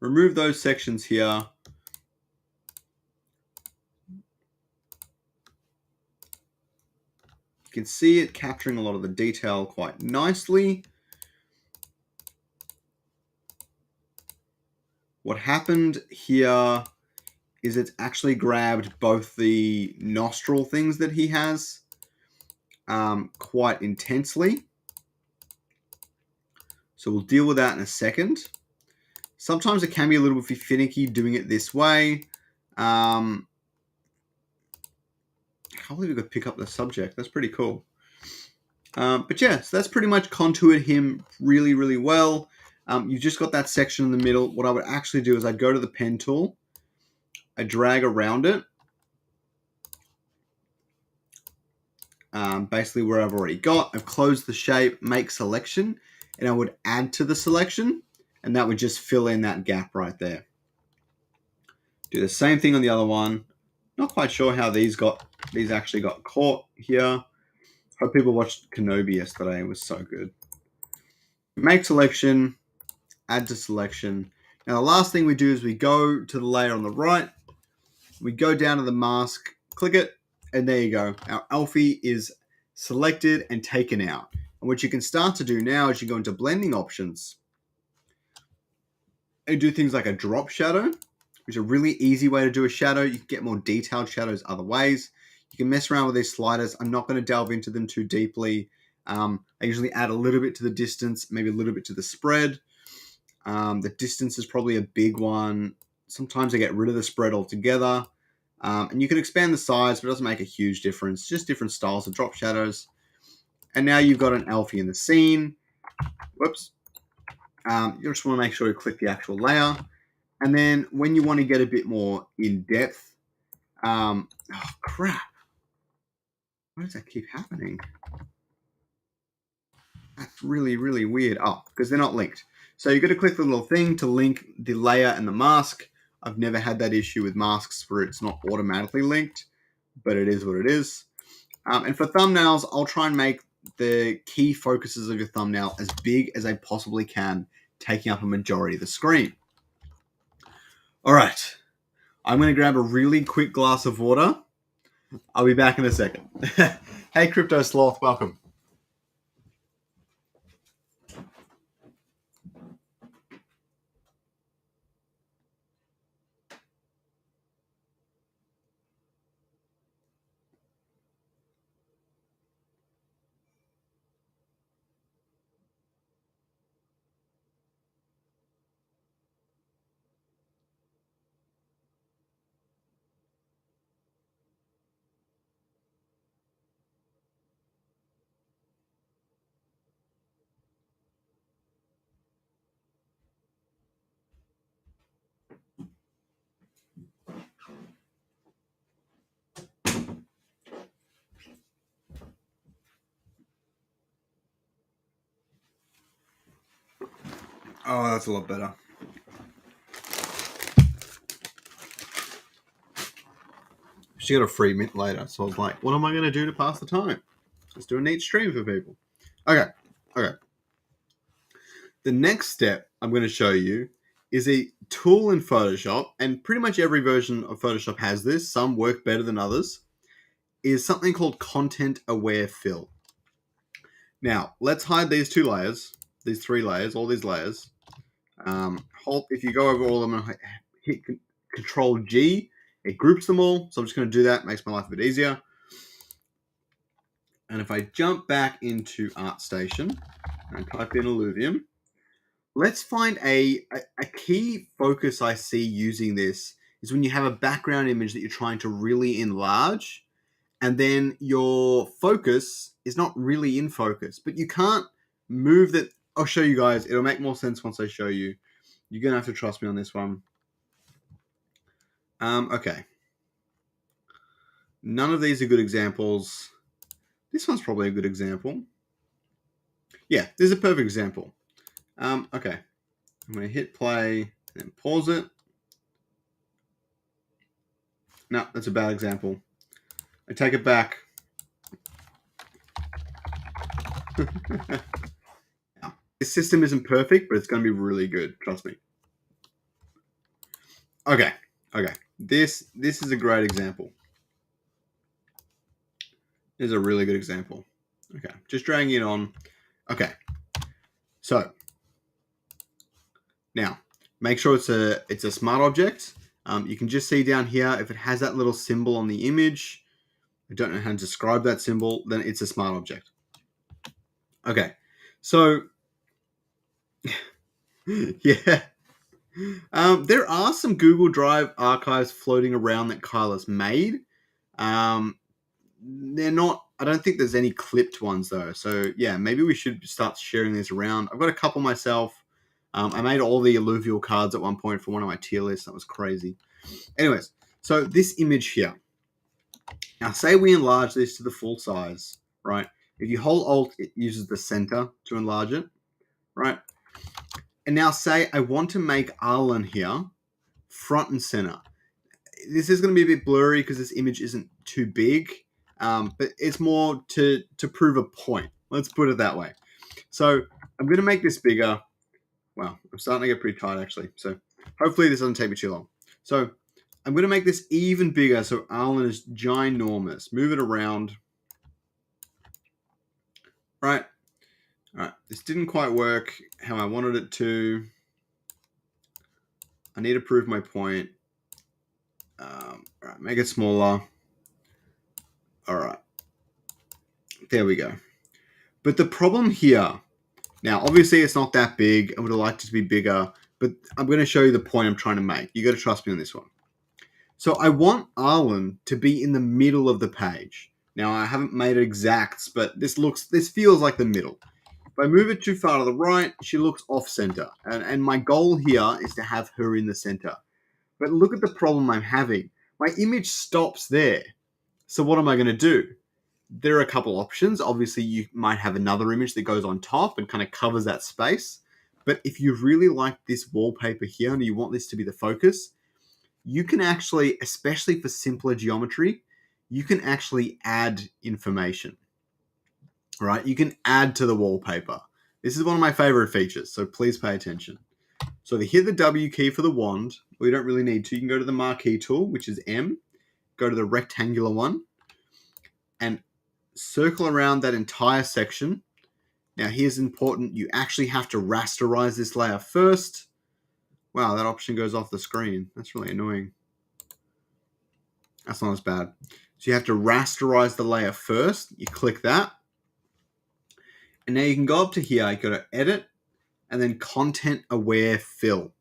Remove those sections here. You can see it capturing a lot of the detail quite nicely. What happened here is it's actually grabbed both the nostril things that he has quite intensely. So we'll deal with that in a second. Sometimes it can be a little bit finicky doing it this way. I can't believe we could pick up the subject. That's pretty cool. But yeah, so that's pretty much contoured him really, really well. You've just got that section in the middle. What I would actually do is I'd go to the pen tool. I drag around it. Basically where I've already got. I've closed the shape, make selection, and I would add to the selection, and that would just fill in that gap right there. Do the same thing on the other one. Not quite sure how these actually got caught here. Hope people watched Kenobi yesterday. It was so good. Make selection, add to selection. Now the last thing we do is we go to the layer on the right. We go down to the mask, click it, and there you go. Our Alfie is selected and taken out. And what you can start to do now is you go into blending options and do things like a drop shadow, which is a really easy way to do a shadow. You can get more detailed shadows other ways. You can mess around with these sliders. I'm not going to delve into them too deeply. I usually add a little bit to the distance, maybe a little bit to the spread. The distance is probably a big one. Sometimes I get rid of the spread altogether. And you can expand the size, but it doesn't make a huge difference. Just different styles of drop shadows. And now you've got an Alfie in the scene. Whoops. You just want to make sure you click the actual layer. And then when you want to get a bit more in depth, oh crap. Why does that keep happening? That's really, really weird. Oh, because they're not linked. So you've got to click the little thing to link the layer and the mask. I've never had that issue with masks where it's not automatically linked, but it is what it is. And for thumbnails, I'll try and make the key focuses of your thumbnail as big as I possibly can, taking up a majority of the screen. All right. I'm going to grab a really quick glass of water. I'll be back in a second. Hey, Crypto Sloth, welcome. Oh, that's a lot better. She got a free mint later, so I was like, what am I going to do to pass the time? Let's do a neat stream for people. Okay. The next step I'm going to show you is a tool in Photoshop, and pretty much every version of Photoshop has this. Some work better than others. Is something called Content Aware Fill. Now, let's hide these two layers, these three layers, all these layers. If you go over all of them and hit Control G, it groups them all. So I'm just going to do that. Makes my life a bit easier. And if I jump back into ArtStation and type in alluvium, let's find a key focus I see using this is when you have a background image that you're trying to really enlarge, and then your focus is not really in focus, but you can't move that. I'll show you guys. It'll make more sense once I show you. You're going to have to trust me on this one. Okay. None of these are good examples. This one's probably a good example. Yeah, this is a perfect example. Okay. I'm going to hit play and pause it. No, that's a bad example. I take it back. This system isn't perfect, but it's going to be really good. Trust me. Okay. This is a great example. This is a really good example. Okay, just dragging it on. Okay. So now make sure it's a smart object. You can just see down here if it has that little symbol on the image. I don't know how to describe that symbol. Then it's a smart object. Okay, so yeah. There are some Google Drive archives floating around that Kyla's made. They're not. I don't think there's any clipped ones though. So yeah, maybe we should start sharing these around. I've got a couple myself. I made all the alluvial cards at one point for one of my tier lists. That was crazy. Anyways, so this image here. Now, say we enlarge this to the full size, right? If you hold Alt, it uses the center to enlarge it, right? And now say I want to make Arlen here front and center. This is going to be a bit blurry because this image isn't too big, but it's more to prove a point. Let's put it that way. So I'm going to make this bigger. Wow, I'm starting to get pretty tired actually. So hopefully this doesn't take me too long. So I'm going to make this even bigger so Arlen is ginormous. Move it around. Right. All right. This didn't quite work how I wanted it to. I need to prove my point. All right, make it smaller. All right. There we go. But the problem here, now obviously it's not that big. I would have liked it to be bigger, but I'm going to show you the point I'm trying to make. You got to trust me on this one. So I want Arlen to be in the middle of the page. Now I haven't made it exacts, but this feels like the middle. If I move it too far to the right, she looks off center. And my goal here is to have her in the center. But look at the problem I'm having. My image stops there. So what am I going to do? There are a couple options. Obviously, you might have another image that goes on top and kind of covers that space. But if you really like this wallpaper here and you want this to be the focus, you can actually, especially for simpler geometry, you can actually add information. Right? You can add to the wallpaper. This is one of my favorite features, so please pay attention. So if you hit the W key for the wand, well, you don't really need to. You can go to the marquee tool, which is M, go to the rectangular one, and circle around that entire section. Now here's important. You actually have to rasterize this layer first. Wow, that option goes off the screen. That's really annoying. That's not as bad. So you have to rasterize the layer first. You click that. And now you can go up to here. You go to edit and then content aware fill.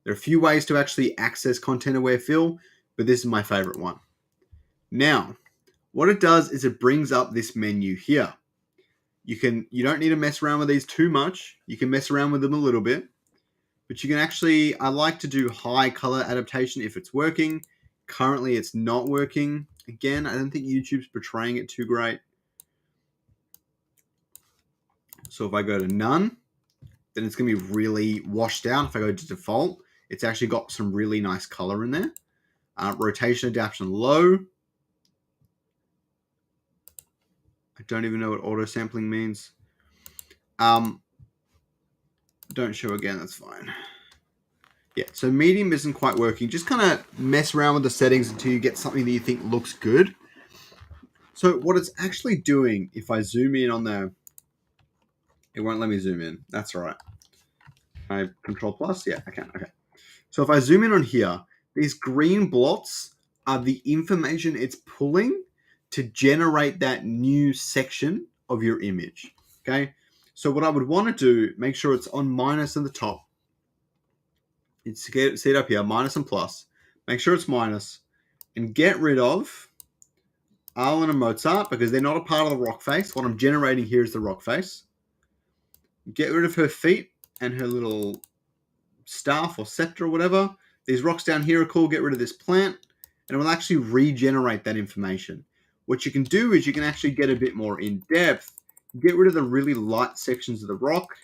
There are a few ways to actually access content aware fill, but this is my favorite one. Now, what it does is it brings up this menu here. You don't need to mess around with these too much. You can mess around with them a little bit, but you can actually, I like to do high color adaptation if it's working. Currently it's not working. Again, I don't think YouTube's portraying it too great. So if I go to none, then it's going to be really washed out. If I go to default, it's actually got some really nice color in there. Rotation adaptation low. I don't even know what auto sampling means. Don't show again, that's fine. Yeah, so medium isn't quite working. Just kind of mess around with the settings until you get something that you think looks good. So what it's actually doing, if I zoom in on the, it won't let me zoom in. That's all right. Can I Control plus? Yeah, I can. Okay. So if I zoom in on here, these green blots are the information it's pulling to generate that new section of your image. Okay, so what I would want to do, make sure it's on minus in the top. It's see it up here, minus and plus. Make sure it's minus, and get rid of Arlen and Mozart because they're not a part of the rock face. What I'm generating here is the rock face. Get rid of her feet and her little staff or scepter or whatever. These rocks down here are cool. Get rid of this plant, and it will actually regenerate that information. What you can do is you can actually get a bit more in depth. Get rid of the really light sections of the rock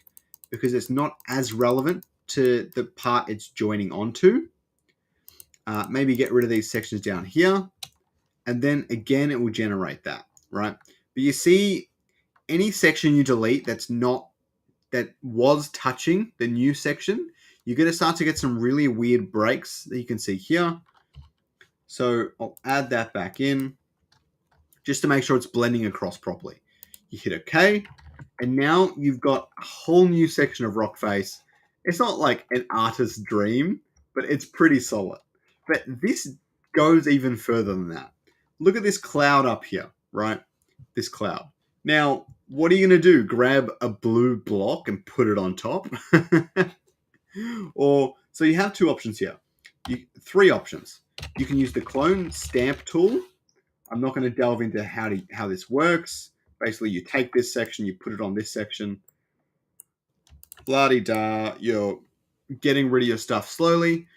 because it's not as relevant to the part it's joining onto. Maybe get rid of these sections down here, and then again it will generate that, right? But you see, any section you delete that was touching the new section, you're going to start to get some really weird breaks that you can see here. So I'll add that back in just to make sure it's blending across properly. You hit OK, and now you've got a whole new section of rock face. It's not like an artist's dream, but it's pretty solid. But this goes even further than that. Look at this cloud up here, right? This cloud. Now, what are you going to do? Grab a blue block and put it on top? Or, so you have two options here. Three options. You can use the clone stamp tool. I'm not going to delve into how this works. Basically, you take this section, you put it on this section. La-di-da, you're getting rid of your stuff slowly,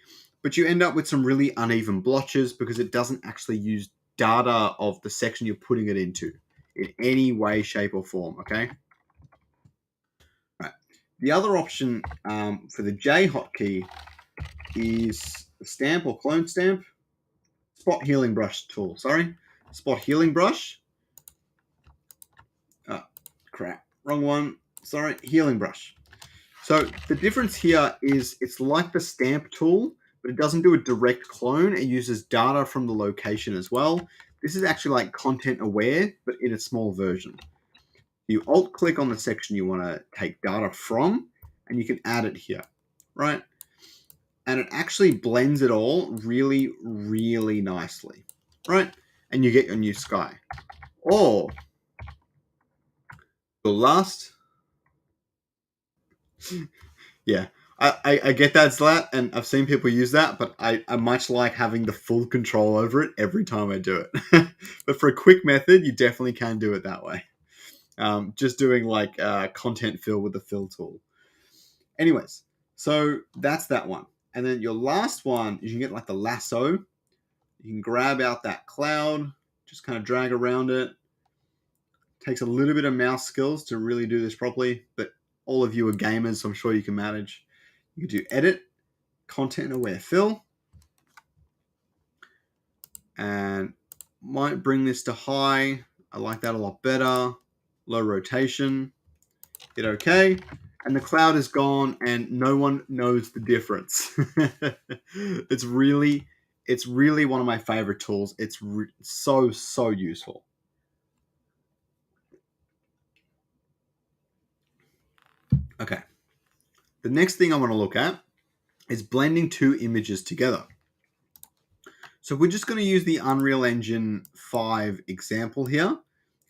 but you end up with some really uneven blotches because it doesn't actually use data of the section you're putting it into in any way, shape, or form, okay? Right. The other option for the J hotkey is the stamp or clone stamp. Spot healing brush tool, sorry. Spot healing brush. Oh, crap. Wrong one. Sorry, healing brush. So the difference here is it's like the stamp tool, but it doesn't do a direct clone. It uses data from the location as well. This is actually like content aware, but in a small version. You alt click on the section you want to take data from, and you can add it here, right? And it actually blends it all really, really nicely, right? And you get your new sky. Or your last, yeah, I get that, Slat, and I've seen people use that, but I much like having the full control over it every time I do it. But for a quick method, you definitely can do it that way. Just doing like content fill with the fill tool. Anyways, so that's that one. And then your last one is you can get like the lasso. You can grab out that cloud, just kind of drag around it. Takes a little bit of mouse skills to really do this properly, but all of you are gamers, so I'm sure you can manage. You can do edit, content aware fill, and might bring this to high. I like that a lot better. Low rotation, hit OK, and the cloud is gone and no one knows the difference. It's really one of my favorite tools. It's so useful. Okay. The next thing I want to look at is blending two images together. So we're just going to use the Unreal Engine 5 example here,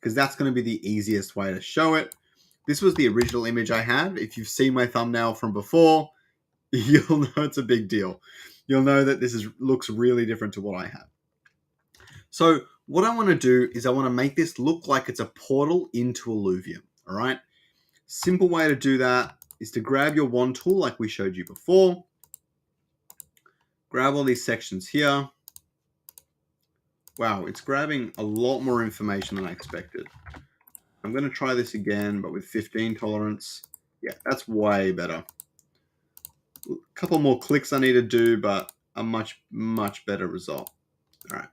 because that's going to be the easiest way to show it. This was the original image I had. If you've seen my thumbnail from before, you'll know it's a big deal. You'll know that this looks really different to what I have. So what I want to do is I want to make this look like it's a portal into Illuvium, all right? Simple way to do that is to grab your wand tool like we showed you before. Grab all these sections here. Wow, it's grabbing a lot more information than I expected. I'm going to try this again, but with 15 tolerance. Yeah, that's way better. A couple more clicks I need to do, but a much better result. All right.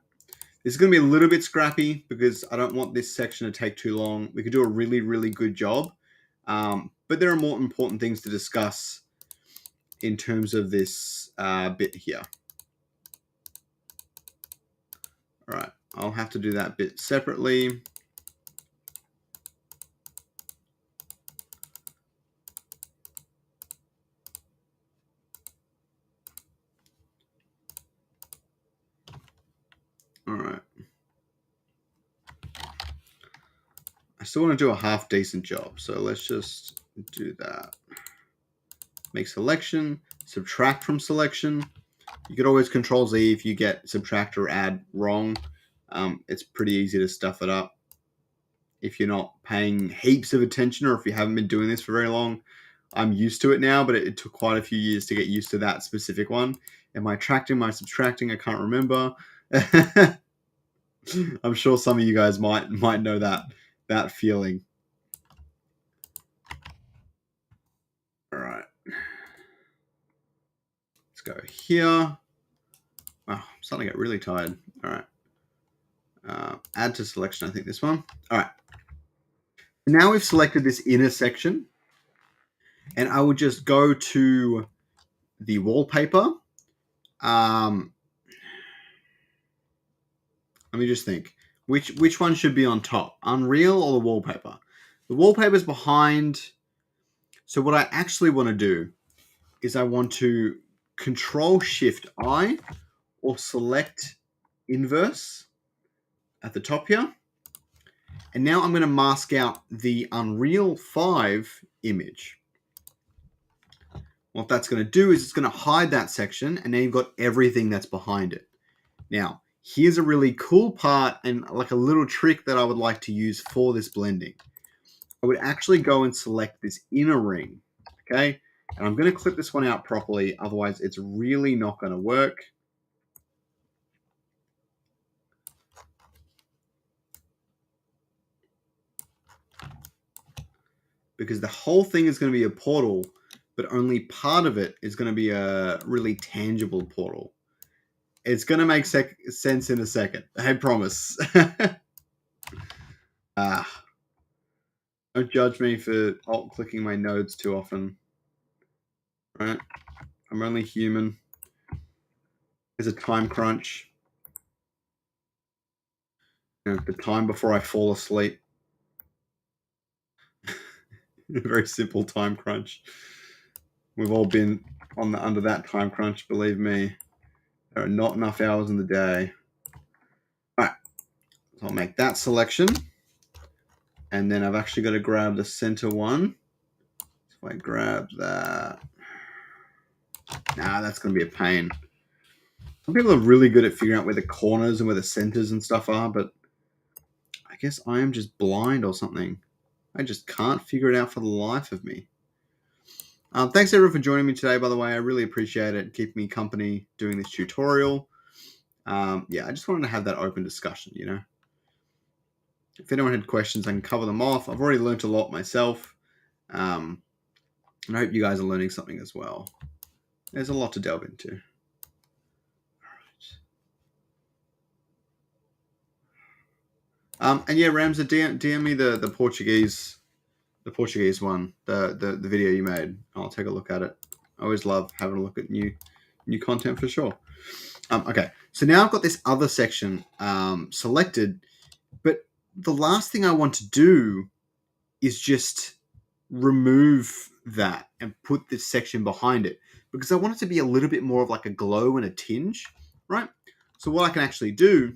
This is going to be a little bit scrappy because I don't want this section to take too long. We could do a really good job. But there are more important things to discuss in terms of this bit here. All right, I'll have to do that bit separately. still want to do a half decent job. So let's just do that. Make selection, subtract from selection. You could always Control Z if you get subtract or add wrong. It's pretty easy to stuff it up if you're not paying heaps of attention, or if you haven't been doing this for very long. I'm used to it now, but it took quite a few years to get used to that specific one. Am I attracting, am I subtracting? I can't remember. I'm sure some of you guys might know that feeling. All right. Let's go here. Oh, I'm starting to get really tired. All right. Add to selection, I think this one. All right. Now we've selected this inner section, and I would just go to the wallpaper. Let me just think. Which one should be on top? Unreal or the wallpaper? The wallpaper's behind. So what I actually want to do is I want to Control Shift I or select inverse at the top here. And now I'm going to mask out the Unreal 5 image. What that's going to do is it's going to hide that section, and now you've got everything that's behind it. Now, here's a really cool part and like a little trick that I would like to use for this blending. I would actually go and select this inner ring, okay? And I'm going to clip this one out properly, otherwise it's really not going to work. Because the whole thing is going to be a portal, but only part of it is going to be a really tangible portal. It's going to make sense in a second. I promise. Don't judge me for alt-clicking my nodes too often. Right? I'm only human. There's a time crunch. You know, the time before I fall asleep. A very simple time crunch. We've all been under that time crunch, believe me. There are not enough hours in the day. All right, so I'll make that selection. And then I've actually got to grab the center one. So if I grab that. Nah, that's going to be a pain. Some people are really good at figuring out where the corners and where the centers and stuff are, but I guess I am just blind or something. I just can't figure it out for the life of me. Thanks everyone for joining me today, by the way. I really appreciate it. Keep me company doing this tutorial. Yeah, I just wanted to have that open discussion, you know. If anyone had questions, I can cover them off. I've already learned a lot myself. And I hope you guys are learning something as well. There's a lot to delve into. And yeah, Ramza, DM me the Portuguese one, the video you made. I'll take a look at it. I always love having a look at new content for sure. Okay, so now I've got this other section selected, but the last thing I want to do is just remove that and put this section behind it, because I want it to be a little bit more of like a glow and a tinge, right? So what I can actually do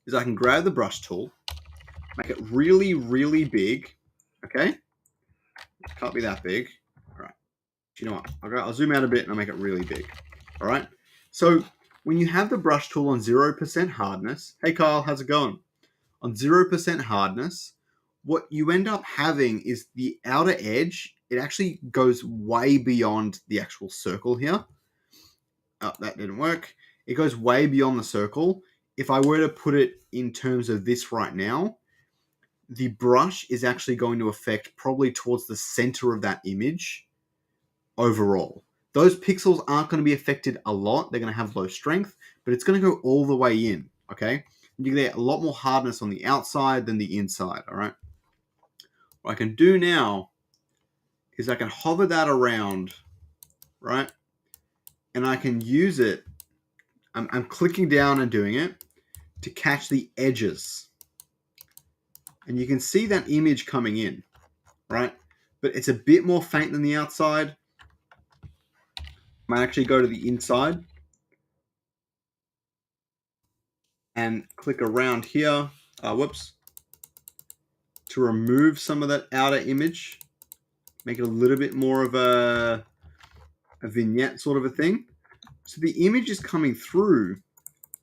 is I can grab the brush tool, make it really, really big, okay? Can't be that big. All right. You know what? I'll zoom out a bit and I'll make it really big. All right. So when you have the brush tool on 0% hardness, hey Kyle, how's it going? On 0% hardness, what you end up having is the outer edge. It actually goes way beyond the actual circle here. Oh, that didn't work. It goes way beyond the circle. If I were to put it in terms of this right now, the brush is actually going to affect probably towards the center of that image overall. Those pixels aren't going to be affected a lot. They're going to have low strength, but it's going to go all the way in, okay? You get a lot more hardness on the outside than the inside, all right? What I can do now is I can hover that around, right? And I can use it. I'm clicking down and doing it to catch the edges. And you can see that image coming in, right? But it's a bit more faint than the outside. I might actually go to the inside and click around here. Whoops. to remove some of that outer image, make it a little bit more of a vignette sort of a thing. So the image is coming through,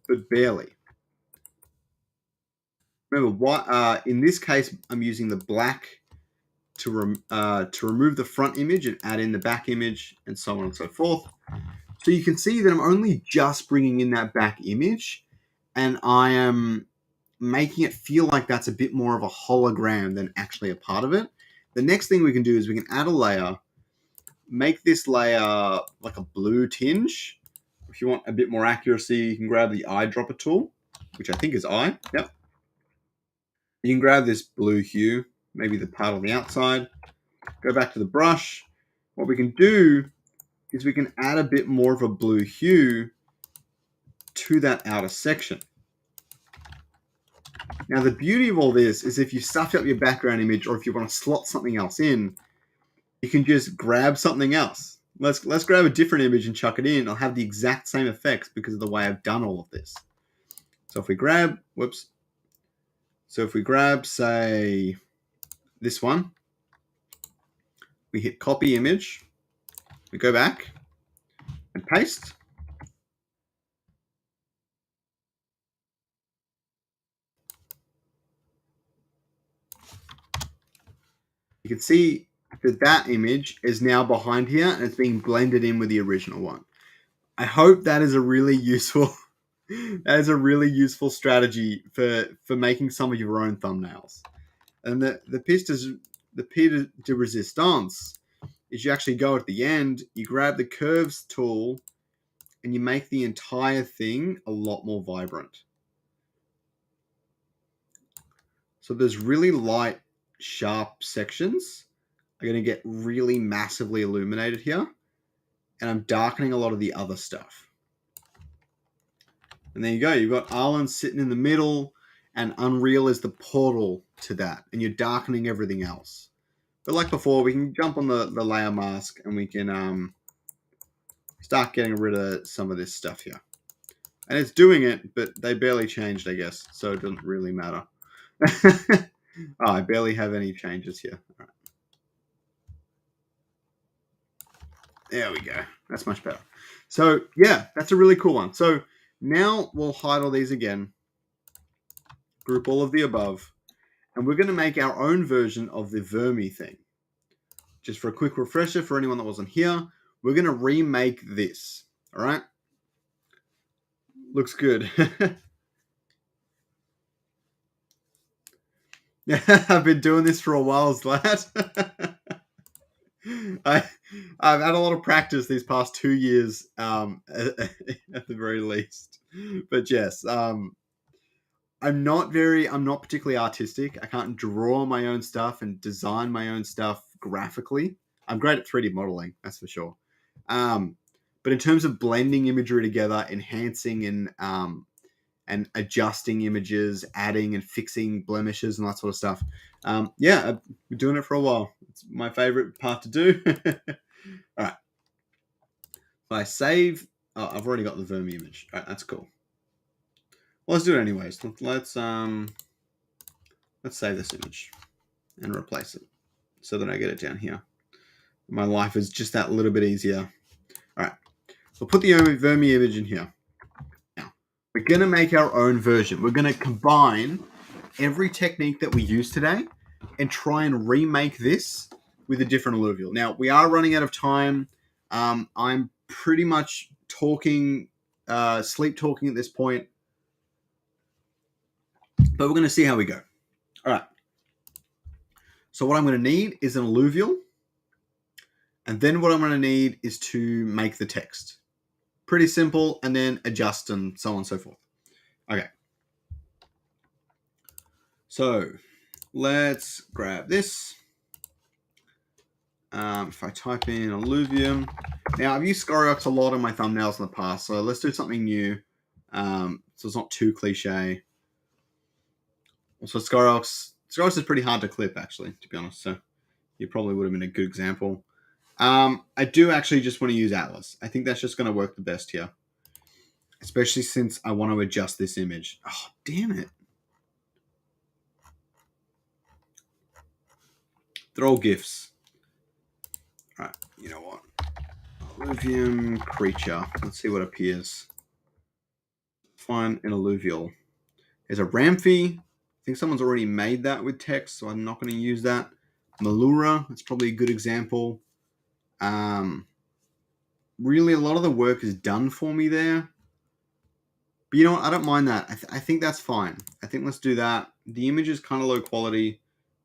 but barely. Remember, what in this case, I'm using the black to remove the front image and add in the back image, and so on and so forth. So you can see that I'm only just bringing in that back image, and I am making it feel like that's a bit more of a hologram than actually a part of it. The next thing we can do is we can add a layer, make this layer like a blue tinge. If you want a bit more accuracy, you can grab the eyedropper tool, which I think is eye. Yep. You can grab this blue hue, maybe the part on the outside, go back to the brush. What we can do is we can add a bit more of a blue hue to that outer section. Now, the beauty of all this is if you stuffed up your background image or if you want to slot something else in, you can just grab something else. Let's grab a different image and chuck it in. I'll have the exact same effects because of the way I've done all of this. So if we grab, say, this one, we hit copy image, we go back and paste. You can see that image is now behind here and it's being blended in with the original one. I hope that is a really useful strategy for making some of your own thumbnails. And the piece de resistance is you actually go at the end, you grab the curves tool, and you make the entire thing a lot more vibrant. So those really light, sharp sections are going to get really massively illuminated here. And I'm darkening a lot of the other stuff. And there you go. You've got Arlen sitting in the middle, and Unreal is the portal to that. And you're darkening everything else. But like before, we can jump on the layer mask and we can start getting rid of some of this stuff here. And it's doing it, but they barely changed, I guess. So it doesn't really matter. Oh, I barely have any changes here. All right. There we go. That's much better. So yeah, that's a really cool one. So now we'll hide all these again, group all of the above, and we're going to make our own version of the Vermi thing. Just for a quick refresher for anyone that wasn't here, we're going to remake this. All right. Looks good. Yeah, I've been doing this for a while, Zlat. I've had a lot of practice these past 2 years, at the very least. But yes, I'm not particularly artistic. I can't draw my own stuff and design my own stuff graphically. I'm great at 3D modeling, that's for sure. But in terms of blending imagery together, enhancing and adjusting images, adding and fixing blemishes and that sort of stuff. Yeah, I've been doing it for a while. It's my favorite part to do. All right. If I save, I've already got the Vermi image. All right, that's cool. Well, let's do it anyways. Let's save this image and replace it so that I get it down here. My life is just that little bit easier. All right. We'll put the Vermi image in here. We're going to make our own version. We're going to combine every technique that we use today and try and remake this with a different alluvial. Now, we are running out of time. I'm pretty much sleep talking at this point. But we're going to see how we go. All right. So what I'm going to need is an alluvial. And then what I'm going to need is to make the text. Pretty simple, and then adjust and so on and so forth. Okay. So let's grab this. If I type in alluvium. Now, I've used Scoriox a lot on my thumbnails in the past, so let's do something new. So it's not too cliche. Also, Scoriox is pretty hard to clip, actually, to be honest. So you probably would have been a good example. I do actually just want to use Atlas. I think that's just going to work the best here. Especially since I want to adjust this image. Oh, damn it. They're all GIFs. All right, you know what? Alluvium creature. Let's see what appears. Find an alluvial. There's a Ramphie. I think someone's already made that with text, so I'm not going to use that. Malura, that's probably a good example. Really, a lot of the work is done for me there. But you know what? I don't mind that. I think that's fine. I think let's do that. The image is kind of low quality,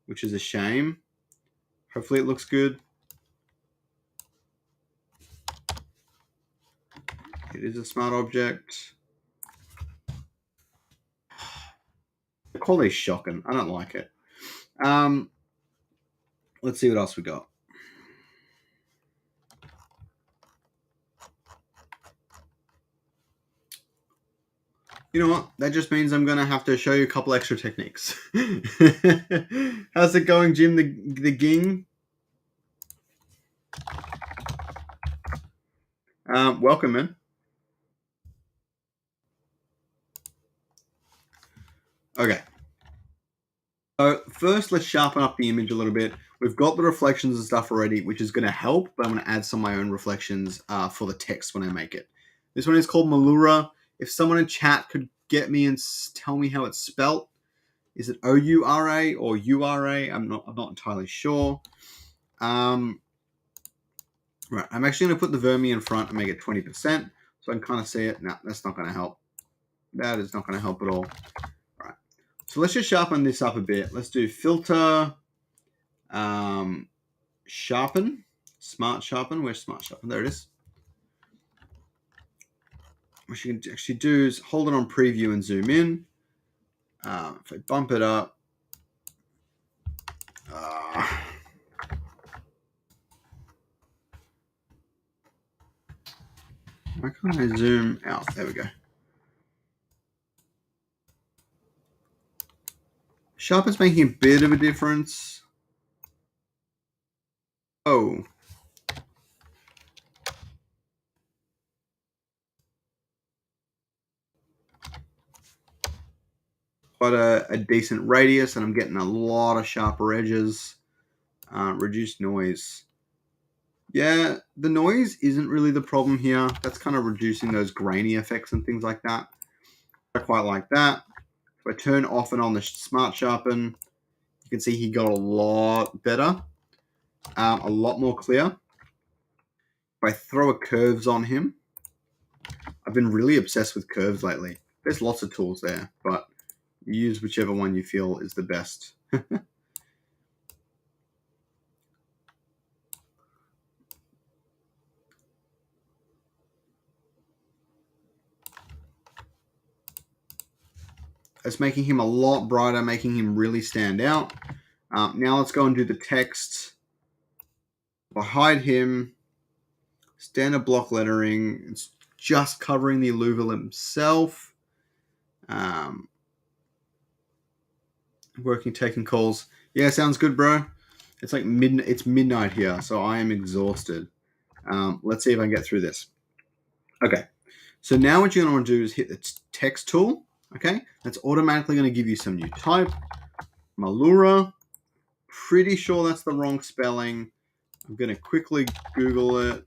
which is a shame. Hopefully it looks good. It is a smart object. The quality is shocking. I don't like it. Let's see what else we got. You know what? That just means I'm going to have to show you a couple extra techniques. How's it going, Jim the Ging? Welcome, man. Okay. So first, let's sharpen up the image a little bit. We've got the reflections and stuff already, which is going to help, but I'm going to add some of my own reflections for the text when I make it. This one is called Malura. If someone in chat could get me and tell me how it's spelt, is it O-U-R-A or U-R-A? I'm not entirely sure. Right, I'm actually going to put the Vermi in front and make it 20%, so I can kind of see it. No, that's not going to help. That is not going to help at all. All right, so let's just sharpen this up a bit. Let's do filter, sharpen, smart sharpen. Where's smart sharpen? There it is. What you can actually do is hold it on preview and zoom in. If I bump it up, why can't I zoom out? There we go. Sharpen's making a bit of a difference. Oh. Quite a decent radius, and I'm getting a lot of sharper edges. Reduced noise. Yeah, the noise isn't really the problem here. That's kind of reducing those grainy effects and things like that. I quite like that. If I turn off and on the smart sharpen, you can see he got a lot better, a lot more clear. If I throw a curves on him, I've been really obsessed with curves lately. There's lots of tools there, but use whichever one you feel is the best. It's making him a lot brighter, making him really stand out. Now let's go and do the text. If I hide him, standard block lettering, it's just covering the alluvial himself. Working, taking calls. Yeah, sounds good, bro. It's like it's midnight here, so I am exhausted. Let's see if I can get through this. Okay, so now what you're going to want to do is hit the text tool. Okay, that's automatically going to give you some new type. Malura. Pretty sure that's the wrong spelling. I'm going to quickly Google it.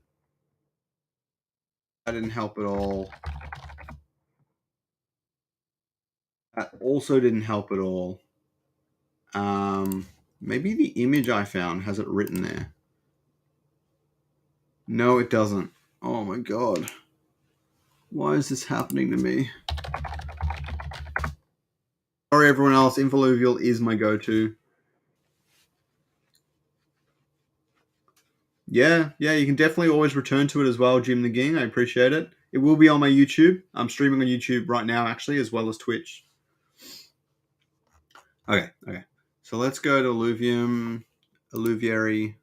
That didn't help at all. That also didn't help at all. Maybe the image I found has it written there. No, it doesn't. Oh my god. Why is this happening to me? Sorry, everyone else. Involuvial is my go-to. Yeah, you can definitely always return to it as well, Jim the Ging. I appreciate it. It will be on my YouTube. I'm streaming on YouTube right now, actually, as well as Twitch. Okay. So let's go to Alluviary.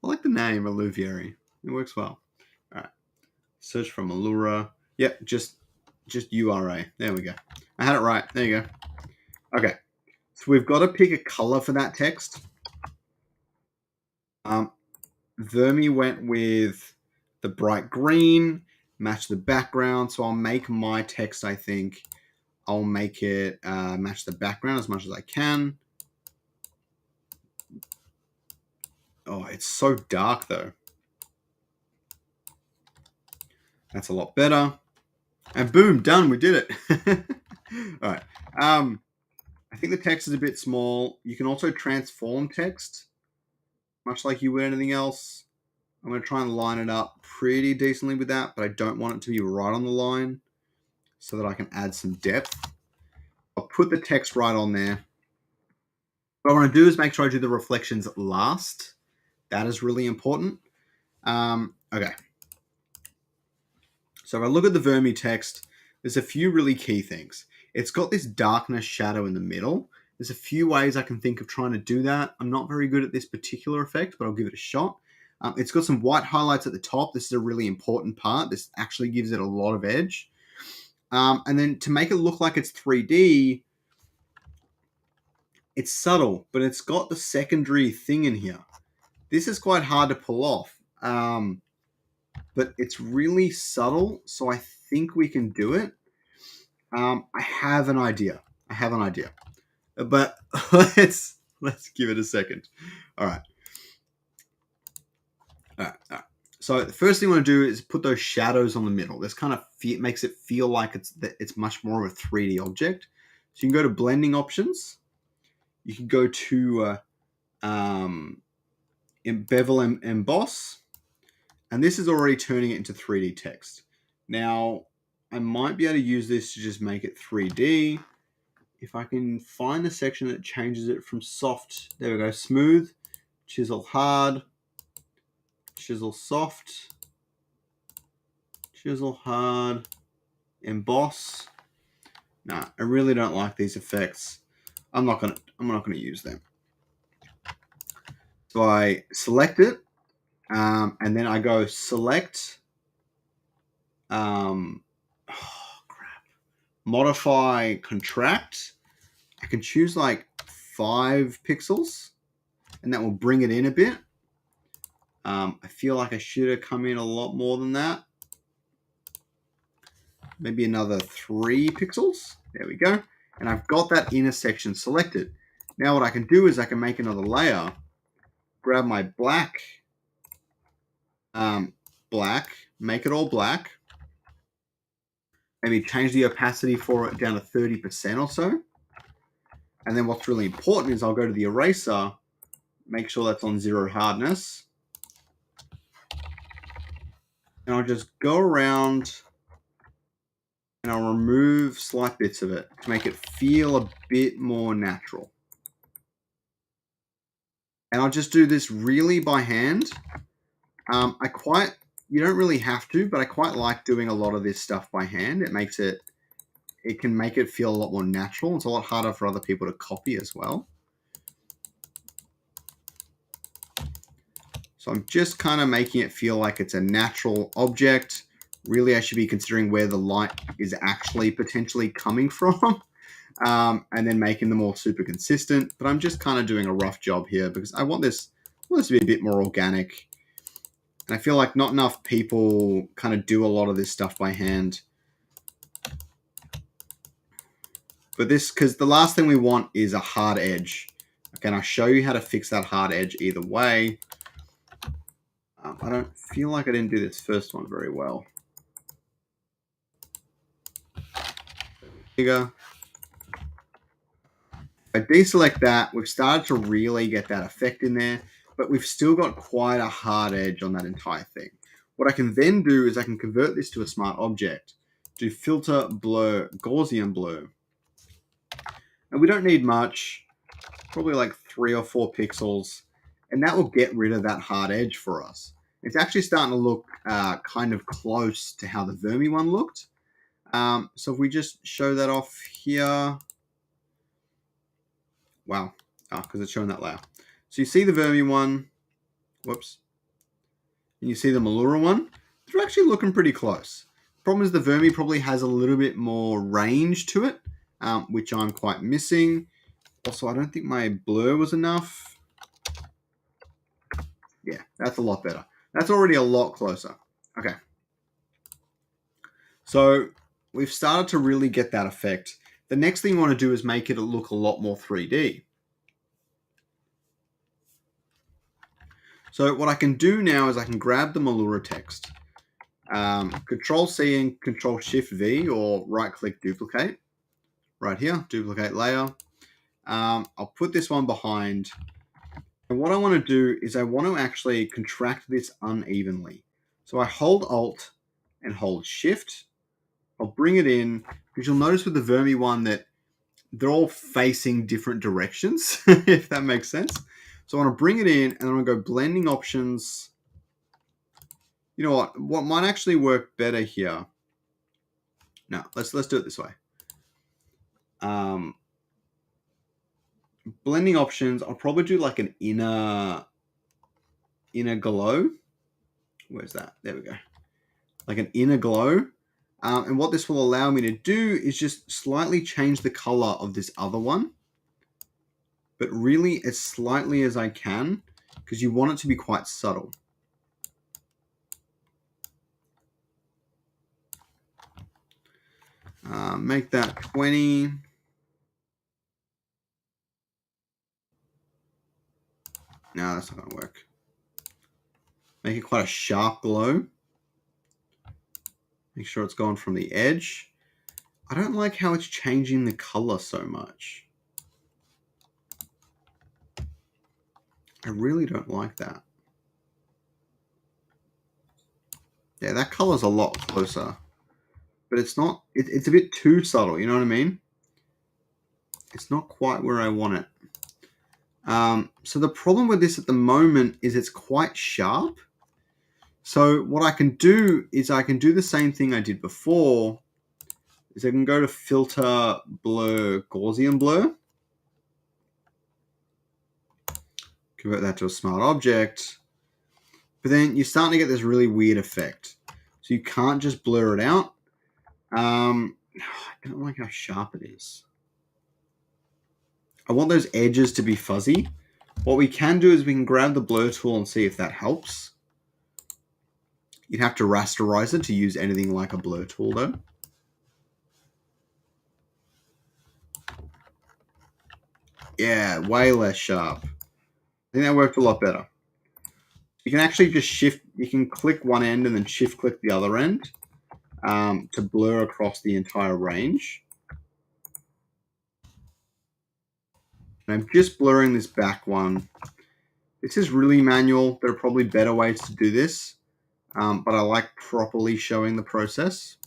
I like the name Alluviary. It works well. All right. Search for Malura. Yep, just URA. There we go. I had it right. There you go. Okay. So we've got to pick a color for that text. Vermi went with the bright green, match the background. So I'll make my text, I think, I'll make it match the background as much as I can. Oh, it's so dark though. That's a lot better. And boom, done. We did it. All right. I think the text is a bit small. You can also transform text, much like you would anything else. I'm going to try and line it up pretty decently with that, but I don't want it to be right on the line so that I can add some depth. I'll put the text right on there. What I want to do is make sure I do the reflections last. That is really important. Okay. So if I look at the Vermi text, there's a few really key things. It's got this darkness shadow in the middle. There's a few ways I can think of trying to do that. I'm not very good at this particular effect, but I'll give it a shot. It's got some white highlights at the top. This is a really important part. This actually gives it a lot of edge. And then to make it look like it's 3D, it's subtle, but it's got the secondary thing in here. This is quite hard to pull off, but it's really subtle, so I think we can do it. I have an idea. But let's give it a second. All right. So the first thing I want to do is put those shadows on the middle. This kind of makes it feel like it's much more of a 3D object. So you can go to blending options. You can go to bevel and emboss, and this is already turning it into 3D text. Now I might be able to use this to just make it 3D. If I can find the section that changes it from soft, there we go, smooth, chisel hard, chisel soft, chisel hard, emboss. Nah, I really don't like these effects. I'm not gonna use them. So I select it, and then I go select, modify contract. I can choose like 5 pixels, and that will bring it in a bit. I feel like I should have come in a lot more than that. Maybe another 3 pixels. There we go. And I've got that inner section selected. Now what I can do is I can make another layer, grab my black, make it all black. Maybe change the opacity for it down to 30% or so. And then what's really important is I'll go to the eraser, make sure that's on 0 hardness. And I'll just go around and I'll remove slight bits of it to make it feel a bit more natural. And I'll just do this really by hand. You don't really have to, but I quite like doing a lot of this stuff by hand. It can make it feel a lot more natural. It's a lot harder for other people to copy as well. So I'm just kind of making it feel like it's a natural object. Really, I should be considering where the light is actually potentially coming from, and then making them all super consistent. But I'm just kind of doing a rough job here because I want this to be a bit more organic. And I feel like not enough people kind of do a lot of this stuff by hand. But because the last thing we want is a hard edge. Okay, and I'll show you how to fix that hard edge either way. I don't feel like I didn't do this first one very well. Bigger. I deselect that. We've started to really get that effect in there, but we've still got quite a hard edge on that entire thing. What I can then do is I can convert this to a smart object. Do filter, blur, Gaussian blur. And we don't need much, probably like 3 or 4 pixels, and that will get rid of that hard edge for us. It's actually starting to look kind of close to how the Vermi one looked. So if we just show that off here, wow, because it's showing that layer. So you see the Vermi one, whoops, and you see the Malura one. They're actually looking pretty close. Problem is the Vermi probably has a little bit more range to it, which I'm quite missing. Also, I don't think my blur was enough. Yeah, that's a lot better. That's already a lot closer. Okay. So we've started to really get that effect. The next thing you want to do is make it look a lot more 3D. So what I can do now is I can grab the Malura text, Control C and Control Shift V, or right click duplicate right here, duplicate layer. I'll put this one behind. And what I want to do is I want to actually contract this unevenly. So I hold Alt and hold Shift. I'll bring it in, because you'll notice with the Vermi one that they're all facing different directions, if that makes sense. So I want to bring it in, and I'm going to go blending options. You know what might actually work better here? No, let's do it this way. Blending options, I'll probably do like an inner glow. Where's that? There we go. Like an inner glow. And what this will allow me to do is just slightly change the color of this other one, but really as slightly as I can, because you want it to be quite subtle. Make that 20. No, that's not going to work. Make it quite a sharp glow. Make sure it's gone from the edge. I don't like how it's changing the color so much. I really don't like that. Yeah, that color's a lot closer. But it's not, it's a bit too subtle, you know what I mean? It's not quite where I want it. So the problem with this at the moment is it's quite sharp. So what I can do is I can do the same thing I did before, is I can go to Filter, Blur, Gaussian Blur. Convert that to a smart object. But then you're starting to get this really weird effect. So you can't just blur it out. I don't like how sharp it is. I want those edges to be fuzzy. What we can do is we can grab the blur tool and see if that helps. You'd have to rasterize it to use anything like a blur tool though. Yeah, way less sharp. I think that worked a lot better. You can actually just shift, you can click one end and then shift click the other end to blur across the entire range. And I'm just blurring this back one. This is really manual. There are probably better ways to do this, but I like properly showing the process.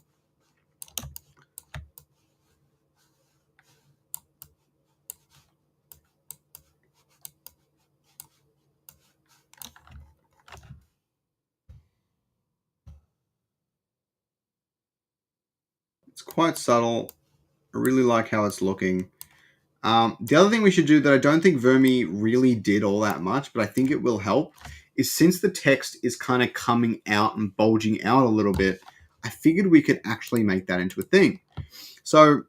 It's quite subtle. I really like how it's looking. The other thing we should do that I don't think Vermi really did all that much, but I think it will help, is since the text is kind of coming out and bulging out a little bit, I figured we could actually make that into a thing. So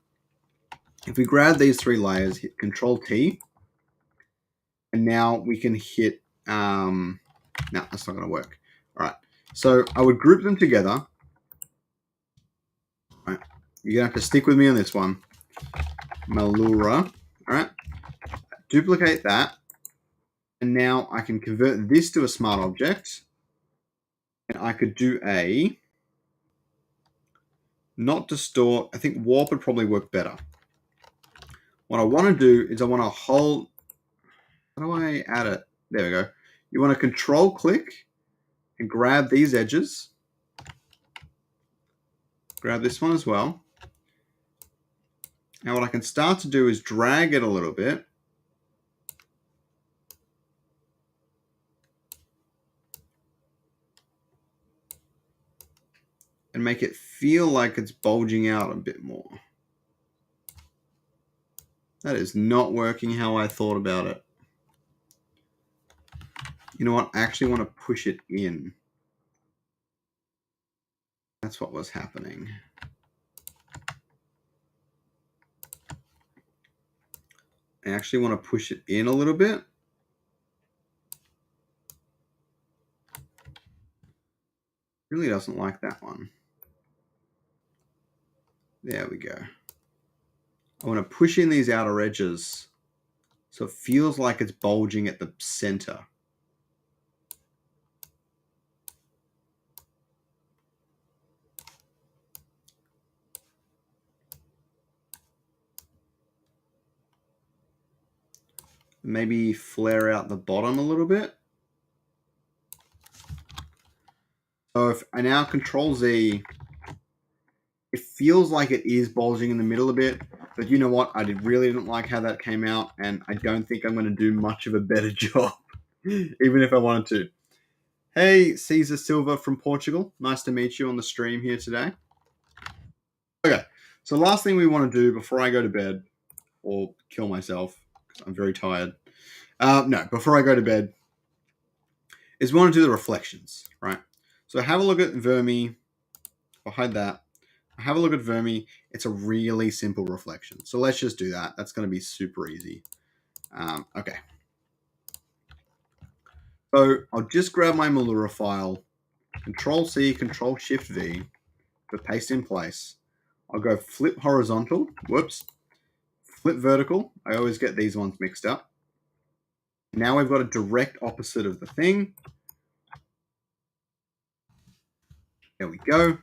if we grab these three layers, hit Control T, and now we can hit, no, that's not going to work. All right, so I would group them together. All right, you're going to have to stick with me on this one. Malura, all right, duplicate that. And now I can convert this to a smart object. And I could do a not distort. I think warp would probably work better. What I want to do is I want to hold. How do I add it? There we go. You want to control click and grab these edges. Grab this one as well. Now what I can start to do is drag it a little bit. And make it feel like it's bulging out a bit more. That is not working how I thought about it. You know what? I actually want to push it in. That's what was happening. I actually want to push it in a little bit. Really doesn't like that one. There we go. I want to push in these outer edges so it feels like it's bulging at the center. Maybe flare out the bottom a little bit. So if I now Control Z, it feels like it is bulging in the middle a bit, but you know what? I really didn't like how that came out, and I don't think I'm going to do much of a better job, even if I wanted to. Hey, Caesar Silva from Portugal. Nice to meet you on the stream here today. Okay, so last thing we want to do before I go to bed, or kill myself, because I'm very tired. No, before I go to bed, is we want to do the reflections, right? So have a look at Vermi. I'll hide that. Have a look at Vermi. It's a really simple reflection. So let's just do that. That's going to be super easy. Okay. So I'll just grab my Malura file, Control C, Control Shift V, for paste in place. I'll go flip horizontal. Whoops. Flip vertical. I always get these ones mixed up. Now we've got a direct opposite of the thing. There we go.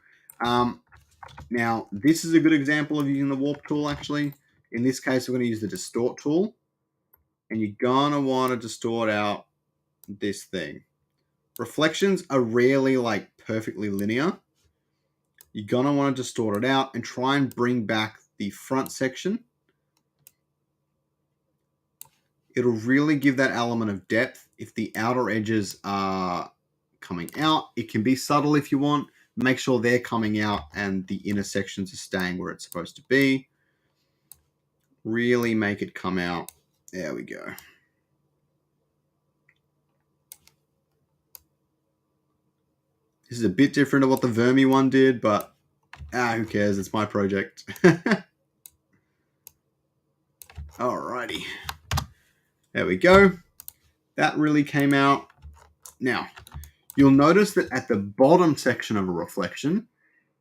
Now, this is a good example of using the warp tool, actually. In this case, we're going to use the distort tool. And you're going to want to distort out this thing. Reflections are rarely like perfectly linear. You're going to want to distort it out and try and bring back the front section. It'll really give that element of depth. If the outer edges are coming out, it can be subtle if you want. Make sure they're coming out and the inner sections are staying where it's supposed to be. Really make it come out. There we go. This is a bit different to what the Vermi one did, but who cares? It's my project. Alrighty. There we go. That really came out. Now, you'll notice that at the bottom section of a reflection,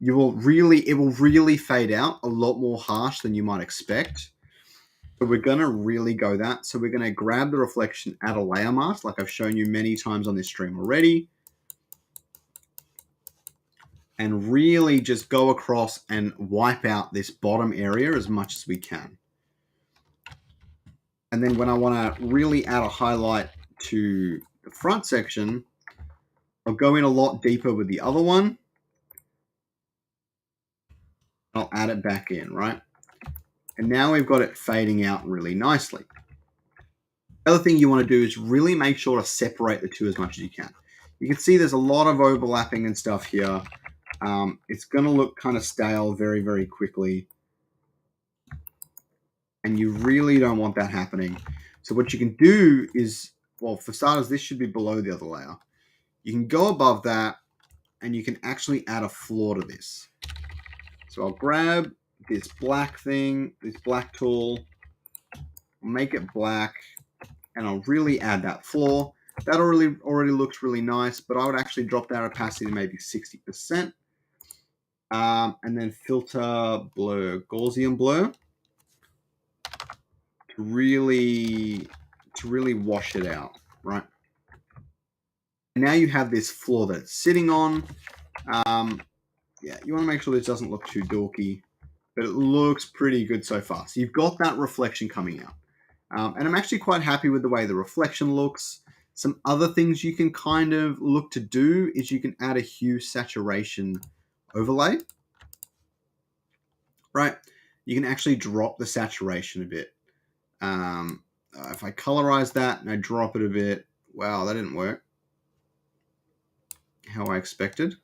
it will really fade out a lot more harsh than you might expect. So we're going to really go that. So we're going to grab the reflection, add a layer mask, like I've shown you many times on this stream already. And really just go across and wipe out this bottom area as much as we can. And then when I want to really add a highlight to the front section, I'll go in a lot deeper with the other one. I'll add it back in, right? And now we've got it fading out really nicely. The other thing you want to do is really make sure to separate the two as much as you can. You can see there's a lot of overlapping and stuff here. It's going to look kind of stale very, very quickly. And you really don't want that happening. So what you can do is, well, for starters, this should be below the other layer. You can go above that, and you can actually add a floor to this. So I'll grab this black thing, this black tool, make it black, and I'll really add that floor. That already looks really nice, but I would actually drop that opacity to maybe 60%. And then filter blur, Gaussian blur, to really wash it out, right? And now you have this floor that it's sitting on. Yeah, you want to make sure this doesn't look too dorky, but it looks pretty good so far. So you've got that reflection coming out. And I'm actually quite happy with the way the reflection looks. Some other things you can kind of look to do is you can add a hue saturation overlay, right? You can actually drop the saturation a bit. If I colorize that and I drop it a bit, wow, that didn't work how I expected.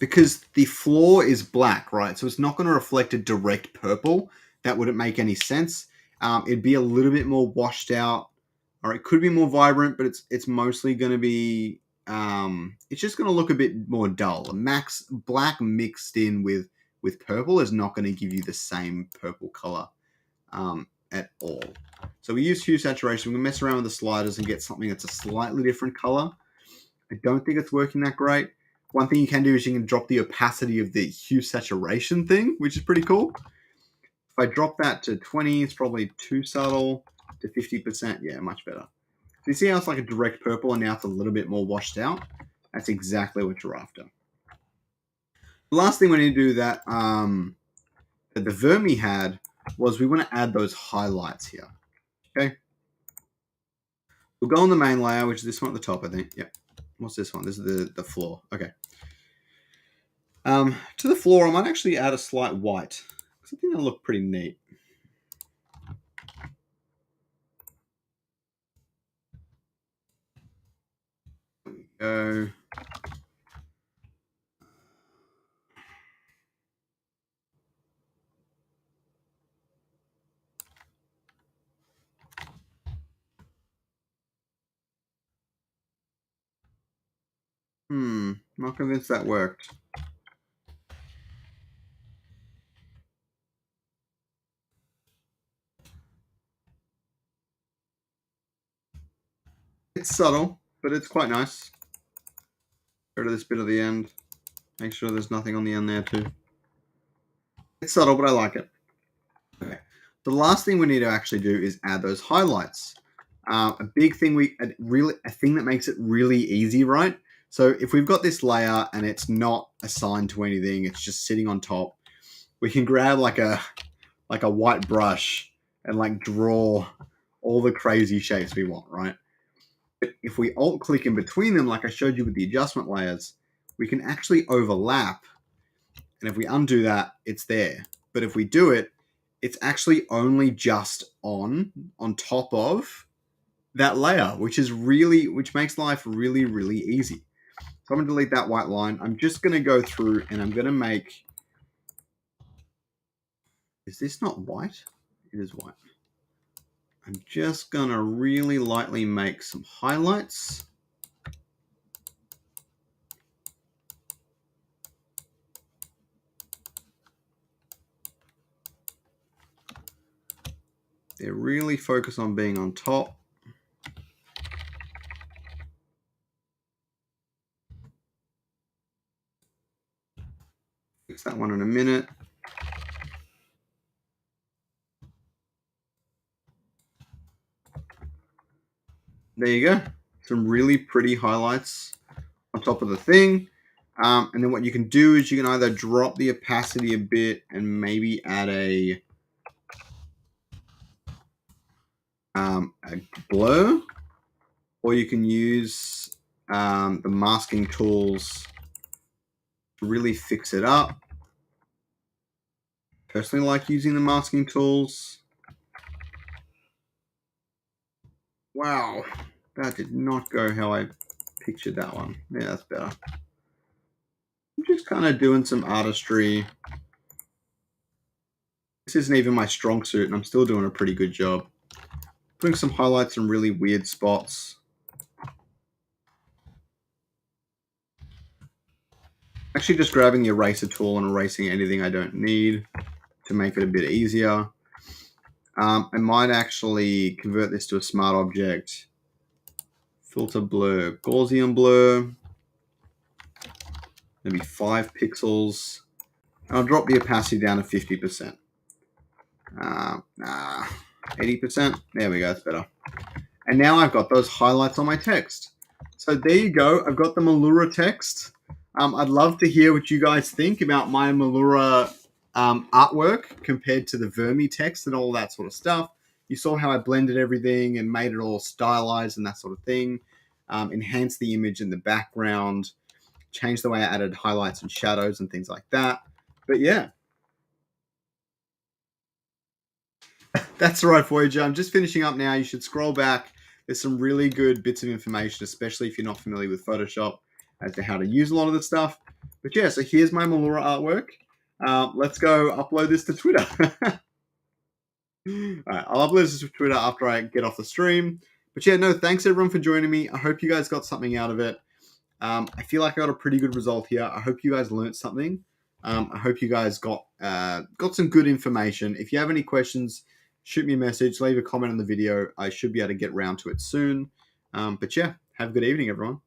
Because the floor is black, right? So it's not going to reflect a direct purple. That wouldn't make any sense. It'd be a little bit more washed out, or it could be more vibrant, but it's mostly going to be, it's just going to look a bit more dull. Max black mixed in with purple is not going to give you the same purple color at all. So we use hue saturation. We're going to mess around with the sliders and get something that's a slightly different color. I don't think it's working that great. One thing you can do is you can drop the opacity of the hue saturation thing, which is pretty cool. If I drop that to 20, it's probably too subtle. To 50%, yeah, much better. So you see how it's like a direct purple and now it's a little bit more washed out? That's exactly what you're after. The last thing we need to do that the Vermi had was we want to add those highlights here. Okay. We'll go on the main layer, which is this one at the top, I think. Yep. What's this one? This is the floor. Okay. To the floor, I might actually add a slight white, because I think that'll look pretty neat. There we go. Not convinced that worked. It's subtle, but it's quite nice. Go to this bit at the end. Make sure there's nothing on the end there too. It's subtle, but I like it. Okay. The last thing we need to actually do is add those highlights. A big thing a thing that makes it really easy, right? So if we've got this layer and it's not assigned to anything, it's just sitting on top, we can grab like a white brush and like draw all the crazy shapes we want, right? But if we alt click in between them, like I showed you with the adjustment layers, we can actually overlap. And if we undo that, it's there. But if we do it, it's actually only just on top of that layer, which makes life really, really easy. So I'm going to delete that white line. I'm just going to go through and I'm going to make... Is this not white? It is white. I'm just going to really lightly make some highlights. They really focus on being on top. Fix that one in a minute. There you go. Some really pretty highlights on top of the thing. And then what you can do is you can either drop the opacity a bit and maybe add a blur, or you can use the masking tools to really fix it up. Personally like using the masking tools. Wow, that did not go how I pictured that one. Yeah, that's better. I'm just kind of doing some artistry. This isn't even my strong suit, and I'm still doing a pretty good job. Putting some highlights in really weird spots. Actually just grabbing the eraser tool and erasing anything I don't need to make it a bit easier. I might actually convert this to a smart object. Filter blur, Gaussian blur. Maybe 5 pixels. And I'll drop the opacity down to 50%. 80%. There we go, that's better. And now I've got those highlights on my text. So there you go. I've got the Malura text. I'd love to hear what you guys think about my Malura artwork compared to the Vermi text and all that sort of stuff. You saw how I blended everything and made it all stylized and that sort of thing. Enhanced the image in the background. Changed the way I added highlights and shadows and things like that. But yeah. That's right, Voyager. I'm just finishing up now. You should scroll back. There's some really good bits of information, especially if you're not familiar with Photoshop, as to how to use a lot of the stuff. But yeah, so here's my Malura artwork. Let's go upload this to Twitter. All right, I'll upload this to Twitter after I get off the stream. But yeah, no, thanks everyone for joining me. I hope you guys got something out of it. I feel like I got a pretty good result here. I hope you guys learned something. I hope you guys got some good information. If you have any questions, shoot me a message, leave a comment on the video. I should be able to get around to it soon. But yeah, have a good evening, everyone.